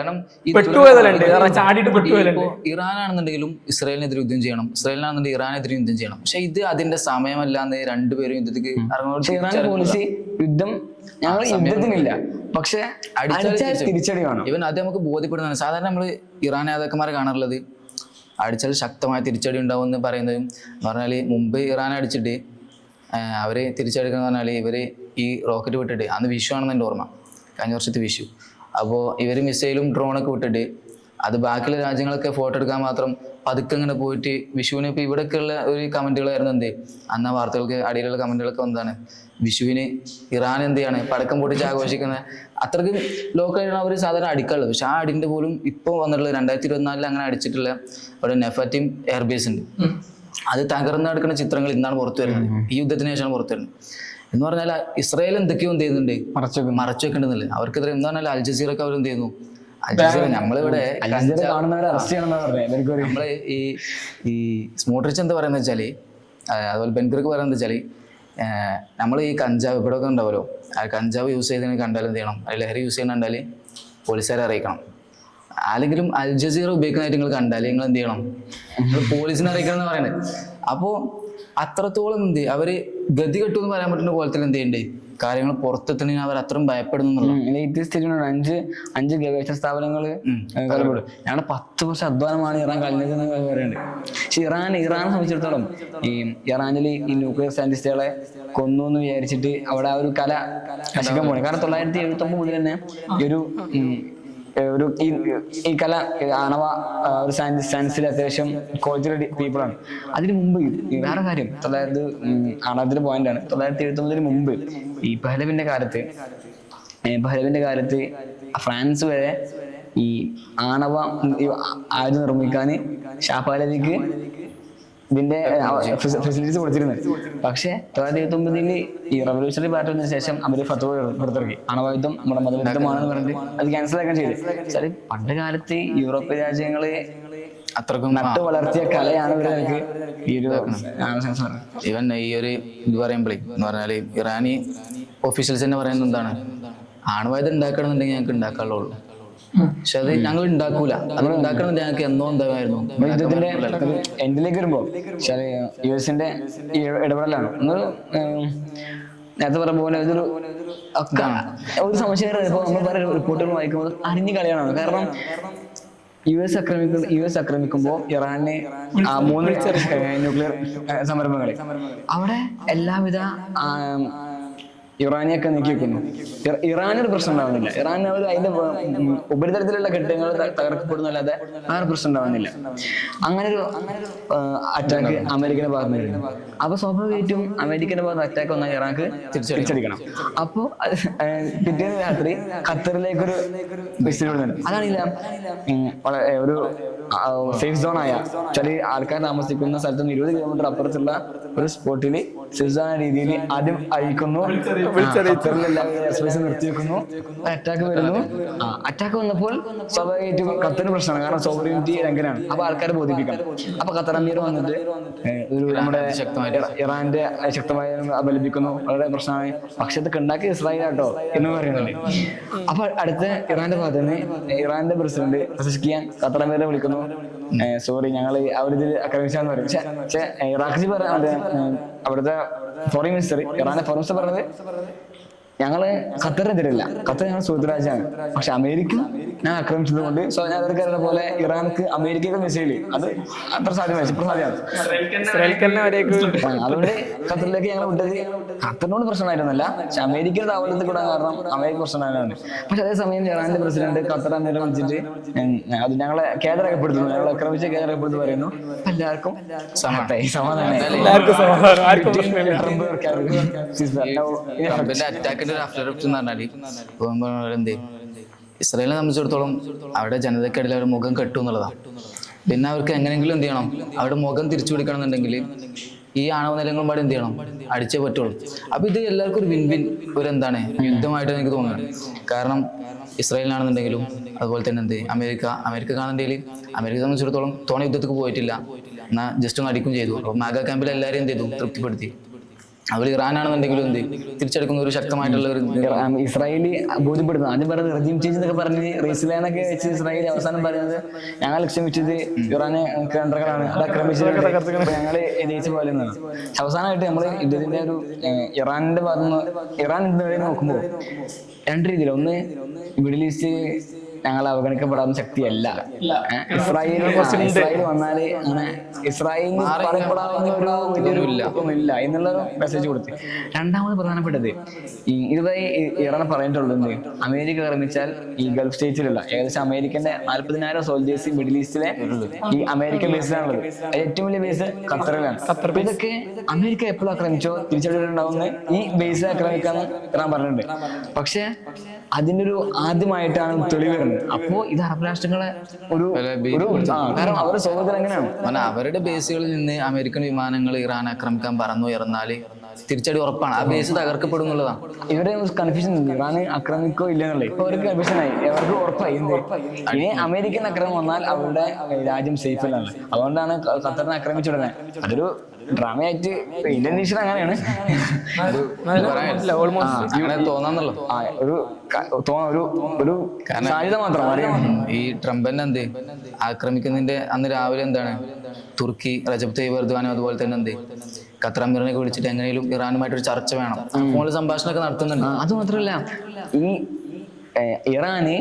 ഇറാനാണെന്നുണ്ടെങ്കിലും ഇസ്രായേലിനെതിരെ യുദ്ധം ചെയ്യണം, ഇസ്രായേലിനാണെന്നുണ്ടെങ്കിൽ ഇറാനെതിരെ യുദ്ധം ചെയ്യണം. പക്ഷെ ഇത് അതിന്റെ സമയമല്ലാന്ന് രണ്ടുപേരും യുദ്ധത്തിക്ക് ഇറാൻ പോളിസി യുദ്ധം ഞങ്ങൾ യുദ്ധത്തിനില്ല, പക്ഷെ തിരിച്ചടി വേണം. ഇവൻ അത് നമുക്ക് ബോധ്യപ്പെടുന്നതാണ്. സാധാരണ നമ്മൾ ഇറാൻ നേതാക്കന്മാരെ കാണാറുള്ളത് അടിച്ചാൽ ശക്തമായ തിരിച്ചടി ഉണ്ടാവും എന്ന് പറയുന്നതും എന്ന് പറഞ്ഞാൽ മുമ്പ് ഇറാൻ അടിച്ചിട്ട് അവർ തിരിച്ചടിക്കുന്ന പറഞ്ഞാൽ ഇവർ ഈ റോക്കറ്റ് വിട്ടിട്ട് അന്ന് വിഷു ആണെന്ന് എൻ്റെ ഓർമ്മ, കഴിഞ്ഞ വർഷത്തെ വിഷു. അപ്പോൾ ഇവർ മിസൈലും ഡ്രോണൊക്കെ വിട്ടിട്ട് അത് ബാക്കിയുള്ള രാജ്യങ്ങളൊക്കെ ഫോട്ടോ എടുക്കാൻ മാത്രം പതുക്കെ ഇങ്ങനെ പോയിട്ട് വിഷുവിന് ഇപ്പോൾ ഇവിടെയൊക്കെയുള്ള ഒരു കമൻറ്റുകളായിരുന്നു അന്ന് ആ വാർത്തകൾക്ക് അടിയിലുള്ള കമൻറ്റുകളൊക്കെ എന്താണ് വിഷുവിന് ഇറാൻ എന്ത് ചെയ്യാണ് പടക്കം പൊട്ടിച്ച് ആഘോഷിക്കുന്നത്. അത്രയ്ക്കും ലോക്കായിട്ടാണ് അവർ സാധാരണ അടിക്കാറുള്ളത്. പക്ഷെ ആ അടിൻ്റെ പോലും ഇപ്പോൾ വന്നിട്ടുള്ള 2024 അങ്ങനെ അടിച്ചിട്ടുള്ള അവിടെ നെഫാറ്റിം എയർബേസ് ഉണ്ട്. അത് തകർന്നു കിടക്കുന്ന ചിത്രങ്ങൾ ഇന്നാണ് പുറത്തു വരുന്നത്, ഈ യുദ്ധത്തിന് ശേഷമാണ് പുറത്തു വരുന്നത്. എന്ന് പറഞ്ഞാൽ ഇസ്രായേൽ എന്തൊക്കെയോ എന്ത് ചെയ്യുന്നുണ്ട്, മറച്ചു വെക്കേണ്ടതില്ല. അവർക്കെതിരെ എന്താ പറഞ്ഞാൽ അൽ ജസീറൊക്കെ അവർ എന്ത് ചെയ്യുന്നു, അൽ ജസീറ നമ്മളിവിടെ നമ്മള് ഈ സ്മോട്രിച്ച് എന്താ പറയുന്നത് വെച്ചാല്, അതുപോലെ ബെൻഗർക്ക് പറയുന്നത് വെച്ചാല്, നമ്മൾ ഈ കഞ്ചാവ് ഇവിടെ ഒക്കെ ഉണ്ടാവുമല്ലോ, ആ കഞ്ചാവ് യൂസ് ചെയ്തതിന് കണ്ടാൽ എന്ത് ചെയ്യണം, ലഹരി യൂസ് ചെയ്യുന്ന കണ്ടാൽ പോലീസുകാരെ അറിയിക്കണം. ആരെങ്കിലും അൽ ജസീറ ഉപയോഗിക്കുന്നതായിട്ട് നിങ്ങൾ കണ്ടാൽ നിങ്ങൾ എന്ത് ചെയ്യണം, നിങ്ങൾ പോലീസിനെ അറിയിക്കണം എന്ന് പറയുന്നത്. അപ്പോൾ അത്രത്തോളം എന്ത് അവര് ഗതി കെട്ടു എന്ന് പറയാൻ പറ്റുന്ന കോലത്തിൽ എന്ത് ചെയ്യണ്ടേ, കാര്യങ്ങൾ പുറത്തെത്തണമെങ്കിൽ അവർ അത്രയും ഭയപ്പെടുന്നു. അഞ്ച് ഗവേഷണ സ്ഥാപനങ്ങള് ഞങ്ങളുടെ 10 വർഷം അധ്വാനമാണ് ഇറാൻ കളഞ്ഞതെന്ന് പറയുന്നുണ്ട്. പക്ഷെ ഇറാനെ സംബന്ധിച്ചിടത്തോളം ഈ ഇറാനിൽ ഈ ന്യൂക്ലിയർ സയന്റിസ്റ്റുകളെ കൊന്നു എന്ന് വിചാരിച്ചിട്ട് അവിടെ ആ ഒരു കല നശിക്കാൻ പോകണം. കാരണം 1979 മുതൽ തന്നെ ഈ കല ആണവ ഒരു സയൻസിൽ അത്യാവശ്യം ക്വാളിറ്റി പീപ്പിളാണ്. അതിന് മുമ്പ് വേറെ കാര്യം, ആണവത്തിന്റെ പോയിന്റാണ്, 1979 മുമ്പ് ഈ പഹ്ലവിന്റെ കാലത്ത് ഫ്രാൻസ് വരെ ഈ ആണവ ആയുധം നിർമ്മിക്കാൻ ഷാപാലവിക്ക് ഇതിന്റെ ഫെസിലിറ്റീസ് കൊടുത്തിരുന്നത്. പക്ഷെ 1979 ഈ റവല്യൂഷണറി പാർട്ടി വന്നതിന് ശേഷം അവര് ഫത്വ പുറത്തിറക്കി, ആണവായുധം നമ്മുടെ മതവിരുദ്ധമാണെന്ന് പറഞ്ഞിട്ട് അത് ക്യാൻസൽ ആക്കാൻ ചെയ്തു. വെച്ചാൽ പണ്ട് കാലത്ത് യൂറോപ്യൻ രാജ്യങ്ങള് അത്രക്കും നട്ടു വളർത്തിയ കലയാണ് ഇവർക്ക് ഈ ഒരു ഈവൻ ഈ ഒരു ഇത് പറയുമ്പോഴേ എന്ന് പറഞ്ഞാല് ഇറാനി ഒഫീഷ്യൽസ് തന്നെ പറയുന്നത് എന്താണ്, ആണവായുധം ഉണ്ടാക്കണമെന്നുണ്ടെങ്കിൽ ഞങ്ങൾക്ക് ഉണ്ടാക്കാനുള്ളൂ, പക്ഷെ അത് ഞങ്ങൾ ഉണ്ടാക്കൂല, അത് ഉണ്ടാക്കണമെന്ന് ഞങ്ങൾക്ക് എന്നോ എന്തായിരുന്നു. യുദ്ധത്തിന്റെ എൻഡിലേക്ക് വരുമ്പോ യുഎസിന്റെ ഇടപെടലാണ് നേരത്തെ പറഞ്ഞ പോലെ ഒരു സംശയം. ഇപ്പൊ നമ്മൾ പറയുന്ന റിപ്പോർട്ടുകൾ വായിക്കുമ്പോൾ അറിഞ്ഞു കളിയാണ്. കാരണം യു എസ് ആക്രമിക്കുമ്പോൾ ഇറാനെ 3 ന്യൂക്ലിയർ സംരംഭങ്ങളെ അവിടെ എല്ലാവിധ ഇറാനിയൊക്കെ നീക്കി വെക്കുന്നു. ഇറാനൊരു പ്രശ്നം ഉണ്ടാവുന്നില്ല. ഇറാൻ അവർ അതിന്റെ ഉപരിതലത്തിലുള്ള കെട്ടിടങ്ങൾ തകർക്കപ്പെടുന്നല്ലാതെ വേറെ പ്രശ്നം ഉണ്ടാവുന്നില്ല. അങ്ങനൊരു അറ്റാക്ക് അമേരിക്കയുടെ ഭാഗത്ത് നിന്ന് വരുന്നു. അപ്പൊ സ്വാഭാവികമായിട്ടും അമേരിക്കയുടെ ഭാഗത്ത് അറ്റാക്ക് വന്നാൽ ഇറാഖ് തിരിച്ചടിക്കണം. അപ്പോ പിറ്റേന്ന് രാത്രി ഖത്തറിലേക്കൊരു വിസിറ്റ് വിടുന്നുണ്ട്. അതാണില്ല ഒരു സേഫ് സോൺ ആയ ചില ആൾക്കാർ താമസിക്കുന്ന സ്ഥലത്ത് നിന്ന് 20 കിലോമീറ്റർ അപ്പുറത്തുള്ള ഒരു സ്പോട്ടിൽ സേഫ് സോൺ രീതിയിൽ ആദ്യം അയക്കുന്നു, നിർത്തി വെക്കുന്നു, അറ്റാക്ക് വരുന്നു. അറ്റാക്ക് വന്നപ്പോൾ സ്വാഭാവികമായിട്ടും ഖത്തറിന് പ്രശ്നമാണ്, കാരണം സോവറിനിറ്റി ലംഘനമാണ്. അപ്പൊ ആൾക്കാരെ ബോധിപ്പിക്കണം. അപ്പൊ ഖത്തർ അമീർ വന്നിട്ട് ഒരു നമ്മുടെ ഇറാന്റെ ശക്തമായി അപലപിക്കുന്നു, വളരെ പ്രശ്നമായി, പക്ഷെ ഇതൊക്കെ ഉണ്ടാക്കി ഇസ്രായേലാട്ടോ എന്ന് പറയുന്നുണ്ട്. അപ്പൊ അടുത്ത ഇറാന്റെ ഭാഗത്ത് നിന്ന് ഇറാന്റെ പ്രസിഡന്റ് പ്രശംസിക്കാൻ ഖത്തർ അമീറെ വിളിക്കുന്നു, സോറി ഞങ്ങൾ അവരിതിൽ ആക്രമിച്ചാന്ന് പറയും. പക്ഷെ ഇറാഖി അവിടുത്തെ ഫോറിൻ മിനിസ്റ്റർ, ഇറാന്റെ ഫോറിൻ മിനിസ്റ്റർ പറഞ്ഞത് ഞങ്ങള് ഖത്തറിനെതിരല്ല, ഖത്തർ ഞങ്ങൾ സുഹൃത്ത് രാജ്യമാണ്, പക്ഷെ അമേരിക്ക ഞാൻ ആക്രമിച്ചത് കൊണ്ട് അവർക്കറിയുന്ന പോലെ ഇറാൻക്ക് അമേരിക്കയുടെ മിസൈല് അത് അത്ര സാധ്യമാണ്, അതുകൊണ്ട് ഖത്തറിലേക്ക് ഞങ്ങൾ വിട്ടത് ഖത്തറിനോട് പ്രശ്നമായിരുന്നല്ല, പക്ഷെ അമേരിക്കയുടെ താവളത്തിൽ കൂടാൻ കാരണം അമേരിക്ക പ്രശ്നമായിരുന്നു. പക്ഷെ അതേസമയം ഇറാന്റെ പ്രസിഡന്റ് ഖത്തർ അമീറെ വിളിച്ചിട്ട് അത് ഞങ്ങളെ കേന്ദ്രപ്പെടുത്തുന്നു, ഞങ്ങളെ ആക്രമിച്ച് കേന്ദ്രപ്പെടുത്തു പറയുന്നു. എല്ലാവർക്കും ഇസ്രായേലിനെ സംബന്ധിച്ചിടത്തോളം അവിടെ ജനതയ്ക്കിടയിൽ അവരുടെ മുഖം കെട്ടു എന്നുള്ളതാണ്. പിന്നെ അവർക്ക് എങ്ങനെയെങ്കിലും എന്ത് ചെയ്യണം, അവരുടെ മുഖം തിരിച്ചു പിടിക്കണം എന്നുണ്ടെങ്കിൽ ഈ ആണവ നിലയങ്ങളും പാടെ എന്ത് ചെയ്യണം, അടിച്ചേ പറ്റുള്ളൂ. അപ്പൊ ഇത് എല്ലാവർക്കും ഒരു വിൻ ഒരു എന്താണ് യുദ്ധമായിട്ട് എനിക്ക് തോന്നുന്നത്. കാരണം ഇസ്രായേലിനാണെന്നുണ്ടെങ്കിലും അതുപോലെ തന്നെ എന്ത് അമേരിക്കക്കാണെന്നുണ്ടെങ്കിൽ അമേരിക്കയെ സംബന്ധിച്ചിടത്തോളം തോണ യുദ്ധത്തിൽ പോയിട്ടില്ല, എന്നാൽ ജസ്റ്റ് ഒന്ന് അടിക്കും ചെയ്തു. അപ്പോൾ മാഗ ക്യാമ്പിൽ എല്ലാവരെയും എന്ത് ചെയ്തു, തൃപ്തിപ്പെടുത്തി. അവർ ഇറാനാണെന്നുണ്ടെങ്കിലും എന്ത് തിരിച്ചെടുക്കുന്ന ഒരു ശക്തമായിട്ടുള്ള ഒരു ഇസ്രായേലി ബോധ്യപ്പെടുന്നു. ആദ്യം പറയുന്നത് റെജീം ചേഞ്ച് എന്നൊക്കെ പറഞ്ഞ് റീസിലാനൊക്കെ വെച്ച് ഇസ്രായേലി അവസാനം പറയുന്നത് ഞങ്ങൾ ലക്ഷ്യം വെച്ചത് ഇറാനെ കേന്ദ്രങ്ങളാണ്, അത് ആക്രമിച്ചത് ഞങ്ങൾ ജയിച്ച പോലെ എന്നാണ്. അവസാനമായിട്ട് നമ്മൾ ഇതിന്റെ ഒരു ഇറാനിന്റെ ഭാഗത്തുനിന്ന് ഇറാൻ ഇതുവരെ നോക്കുമ്പോൾ 2 രീതിയിൽ, ഒന്ന് മിഡിൽ ഈസ്റ്റ് ഞങ്ങൾ അവഗണിക്കപ്പെടാവുന്ന ശക്തിയല്ല, ഇസ്രായേൽ വന്നാല് അങ്ങനെ ഇസ്രായേലിന് പറയപ്പെടാവുന്ന ഒരു വലിയൊരു ഇല്ല എന്നുള്ളൊരു മെസ്സേജ് കൊടുത്ത്. രണ്ടാമത് പ്രധാനപ്പെട്ടത് ഇതുവരെ ഇറാൻ പറഞ്ഞിട്ടുള്ളത് അമേരിക്ക നിർമ്മിച്ചാൽ ഈ ഗൾഫ് സ്റ്റേറ്റ്സിലുള്ള ഏകദേശം അമേരിക്കന്റെ 40,000 സോൾജേഴ്സ് മിഡിൽ ഈസ്റ്റിലെ ഈ അമേരിക്കൻ ബേസിലാണുള്ളത്. ഏറ്റവും വലിയ ബേസ് ഖത്തറിലാണ്. അപ്പൊ ഇതൊക്കെ അമേരിക്ക എപ്പോഴും ആക്രമിച്ചോ തിരിച്ചടിയുണ്ടാവുന്ന ഈ ബേസിൽ ആക്രമിക്കാന്ന് ഇറാൻ പറഞ്ഞിട്ടുണ്ട്. പക്ഷെ അതിൻ്റെ ഒരു ആദ്യമായിട്ടാണ് തെളിവ് വരുന്നത്. വരികയാണ്. അപ്പോ ഇത് അറബ് രാഷ്ട്രങ്ങളെ ഒരു കാരണം അവരുടെ സൗഹൃദം എങ്ങനെയാണ് കാരണം അവരുടെ ബേസുകളിൽ നിന്ന് അമേരിക്കൻ വിമാനങ്ങൾ ഇറാൻ ആക്രമിക്കാൻ പറന്നുയർന്നാല് തിരിച്ചടി ഉറപ്പാണ്. ആ ബേസ് തകർക്കപ്പെടും എന്നുള്ളതാണ്. ഇവരെ കൺഫ്യൂഷൻ ഉണ്ട്, ഇറാൻ ആക്രമിക്കോ ഇല്ലെന്നുള്ളത്. ഇപ്പൊ അവർക്ക് കൺഫ്യൂഷനായി, അവർക്ക് ഉറപ്പായി ഇനി അമേരിക്കൻ ആക്രമണം വന്നാൽ അവരുടെ രാജ്യം സേഫ് അല്ലാണ്. അതുകൊണ്ടാണ് ഖത്തറിനെ ആക്രമിച്ചുടനെ. അതൊരു ഡ്രാമയായിട്ട് ഇന്തോനേഷ്യ അങ്ങനെയാണ് അങ്ങനെ തോന്നാന്നുള്ളൂ. ഒരു സാധ്യത മാത്രം അറിയാം. ഈ ട്രംപ് തന്നെ എന്ത് ആക്രമിക്കുന്നതിന്റെ അന്ന് രാവിലെ എന്താണ് തുർക്കി റജബ് തയ്യിബ് എർദോഗാനും അതുപോലെ തന്നെ എന്ത് ഖത്തർ അമീറിനെയൊക്കെ വിളിച്ചിട്ട് എങ്ങനെയും ഇറാനുമായിട്ടൊരു ചർച്ച വേണം, ഫോണിൽ സംഭാഷണമൊക്കെ നടത്തുന്നുണ്ട്. അത് മാത്രമല്ല ഈ ഇറാന്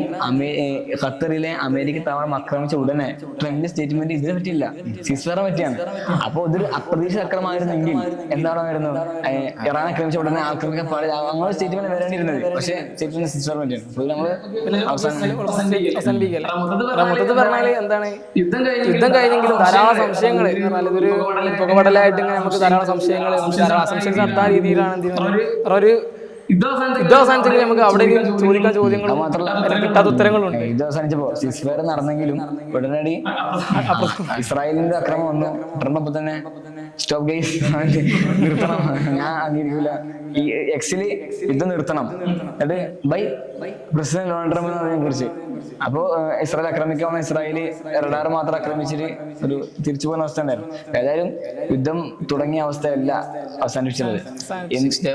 ഖത്തറിലെ അമേരിക്കൻ താവളം ആക്രമിച്ച ഉടനെ ട്രംപിന്റെ സ്റ്റേറ്റ്മെന്റ് ഇതിനെ പറ്റിയില്ല, സിസ്വറെ പറ്റിയാണ്. അപ്പൊ ഇതൊരു അപ്രതീക്ഷിത ആക്രമണമായിരുന്നെങ്കിൽ എന്താണായിരുന്നു, ഇറാൻ ആക്രമിച്ച ഉടനെ ആക്രമിക്കാൻ പാടില്ല അങ്ങനെ സ്റ്റേറ്റ്മെന്റ് വരേണ്ടിയിരുന്നത്. പക്ഷേ സ്റ്റേറ്റ്മെന്റ് സിസ്വറെ പറ്റിയാണ്. അപ്പോൾ നമ്മള് മൊത്തത്തിൽ പറഞ്ഞാല് എന്താണ്, യുദ്ധം കഴിഞ്ഞെങ്കിലും ധാരാളം സംശയങ്ങൾ ഇതൊരു പുകപടലായിട്ട് ഇങ്ങനെ നമുക്ക് ധാരാളം സംശയങ്ങൾ ധാരാളം അസംഷൻസ് നടത്താൻ രീതിയിലാണ് ഒരു യുദ്ധാവസാനിച്ചെങ്കിൽ നമുക്ക് അവിടെ ചോദിക്കാൻ ചോദ്യങ്ങളും കിട്ടാത്ത ഉത്തരങ്ങളുണ്ട്. യുദ്ധം അവസാനിച്ചപ്പോ സിസ്ഫയർ നടന്നെങ്കിലും ഉടനടി ഇസ്രായേലിന്റെ ആക്രമണം വന്നു. ട്രംപ് തന്നെ സ്റ്റോപ്പ് ഗെയ്സ് നിർത്തണം, ഞാൻ അംഗീകരിക്കില്ല, ഈ എക്സില് യുദ്ധം നിർത്തണം എന്നിട്ട് ബൈ പ്രസിഡന്റ് ഡൊണാൾഡ് ട്രംപ് എന്നതിനെ കുറിച്ച്. അപ്പോ ഇസ്രായേൽ ആക്രമിക്കാവുന്ന ഇസ്രായേലി റഡാർ മാത്രം ആക്രമിച്ചിട്ട് ഒരു തിരിച്ചു പോകുന്ന അവസ്ഥ ഉണ്ടായിരുന്നു. ഏതായാലും യുദ്ധം തുടങ്ങിയ അവസ്ഥയല്ല അവസാനിപ്പിച്ചത്.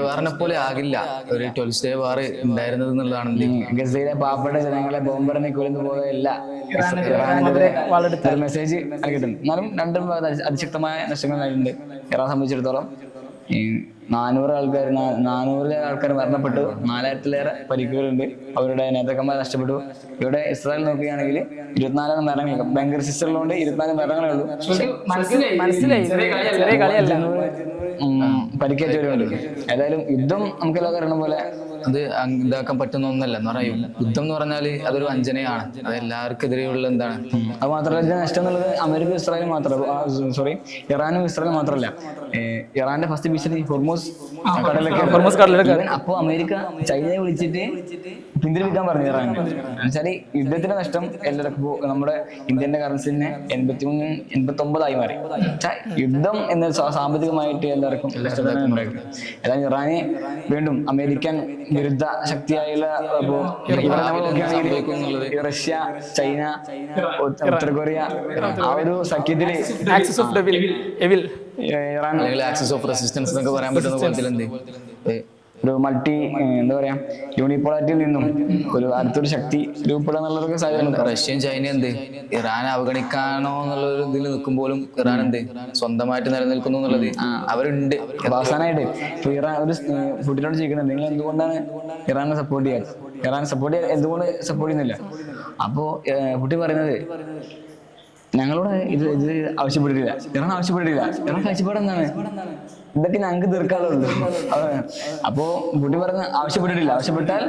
വാറിനെ പോലെ ആകില്ല ഒരു 12th day വാർ ഉണ്ടായിരുന്നത് എന്നുള്ളതാണ്. ഗസയിലെ പാവപ്പെട്ട ജനങ്ങളെ ബോംബറിനെ കൊല്ലുന്ന പോലെയല്ല മെസ്സേജ് കിട്ടുന്നു. എന്നാലും രണ്ടും അതിശക്തമായ നഷ്ടങ്ങൾ ഉണ്ടായിട്ടുണ്ട്. ഇറാൻ സംബന്ധിച്ചിടത്തോളം 400 ആൾക്കാർ മരണപ്പെട്ടു, 4000-ലേറെ പരിക്കുകളുണ്ട്, അവരുടെ നേതാക്കന്മാർ നഷ്ടപ്പെട്ടു. ഇവിടെ ഇസ്രായേൽ നോക്കുകയാണെങ്കിൽ 24 മരണങ്ങൾ, ബംഗർ സിസ്റ്ററിലുണ്ട് 24 മരണങ്ങളേ ഉള്ളൂ, പരിക്കേറ്റവരുണ്ട്. ഏതായാലും യുദ്ധം നമുക്ക് എല്ലാവർക്കും അറിയണ പോലെ അത് ഇതാക്കാൻ പറ്റുന്ന ഒന്നല്ല. എന്ന് പറഞ്ഞാൽ യുദ്ധം എന്ന് പറഞ്ഞാൽ അതൊരു വഞ്ചനയാണ്, അത് എല്ലാവർക്കും എതിരെയുള്ള എന്താണ്. അത് മാത്രമല്ല നഷ്ടം എന്നുള്ളത് അമേരിക്ക ഇസ്രായേൽ മാത്രമല്ല, ഇറാനും ഇസ്രായേലും മാത്രമല്ല. ഇറാന്റെ ഫസ്റ്റ് ഭീഷണി ഹോർമൂസ് കടലൊക്കെ. അപ്പൊ അമേരിക്ക ചൈനയെ വിളിച്ചിട്ട് പിന്തിരിപ്പിക്കാൻ പറഞ്ഞു ഇറാൻ. എന്നുവെച്ചാല് യുദ്ധത്തിന്റെ നഷ്ടം എല്ലാവർക്കും നമ്മുടെ ഇന്ത്യന്റെ കറൻസിന് 83-89 മാറി. യുദ്ധം എന്ന സാമ്പത്തികമായിട്ട് എല്ലാവർക്കും ഏതായാലും ഇറാന് വീണ്ടും അമേരിക്കൻ വിരുദ്ധ ശക്തിയായുള്ള റഷ്യ, ചൈന, ഉത്തര കൊറിയ ആ ഒരു സഖ്യത്തില് ഇറാൻ ആക്സിസ് ഓഫ് റെസിസ്റ്റൻസ് എന്നൊക്കെ പറയാൻ പറ്റുന്ന കോലത്തിലെന്ത് ഒരു മൾട്ടി എന്താ പറയാ യൂണിപോളാരിറ്റിയിൽ നിന്നും ഒരു അടുത്തൊരു ശക്തി രൂപപ്പെടാന്നുള്ളതൊക്കെ സാധ്യത. റഷ്യയും ചൈനയും എന്ത് ഇറാനെ അവഗണിക്കാനോ എന്നുള്ള ഒരു ഇതിൽ നിൽക്കുമ്പോഴും ഇറാൻ എന്ത് സ്വന്തമായിട്ട് നിലനിൽക്കുന്നു എന്നുള്ളത് അവരുണ്ട്. അവസാനമായിട്ട് ഇപ്പൊ ഇറാൻ ഒരു ഫുഡിനോട് ചോദിക്കുന്നുണ്ട്, നിങ്ങൾ എന്തുകൊണ്ടാണ് ഇറാനെ സപ്പോർട്ട് ചെയ്യാൻ, ഇറാൻ സപ്പോർട്ട് ചെയ്യാൻ എന്തുകൊണ്ട് സപ്പോർട്ട് ചെയ്യുന്നില്ല? അപ്പോ കുട്ടി പറയുന്നത് ഞങ്ങളോട് ഇത് ആവശ്യപ്പെട്ടിട്ടില്ല, ഇറാൻ ആവശ്യപ്പെട്ടിട്ടില്ല, ഇറാൻ കാഴ്ചപ്പാട് എന്താണ്, ഇതൊക്കെ ഞങ്ങൾക്ക് തീർക്കാനുള്ളൂ. അപ്പോ കുട്ടി പറഞ്ഞ ആവശ്യപ്പെട്ടിട്ടില്ല, ആവശ്യപ്പെട്ടാൽ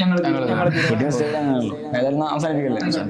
ഞങ്ങൾ ഏതായാലും അവസാനിപ്പിക്കല്ലേ.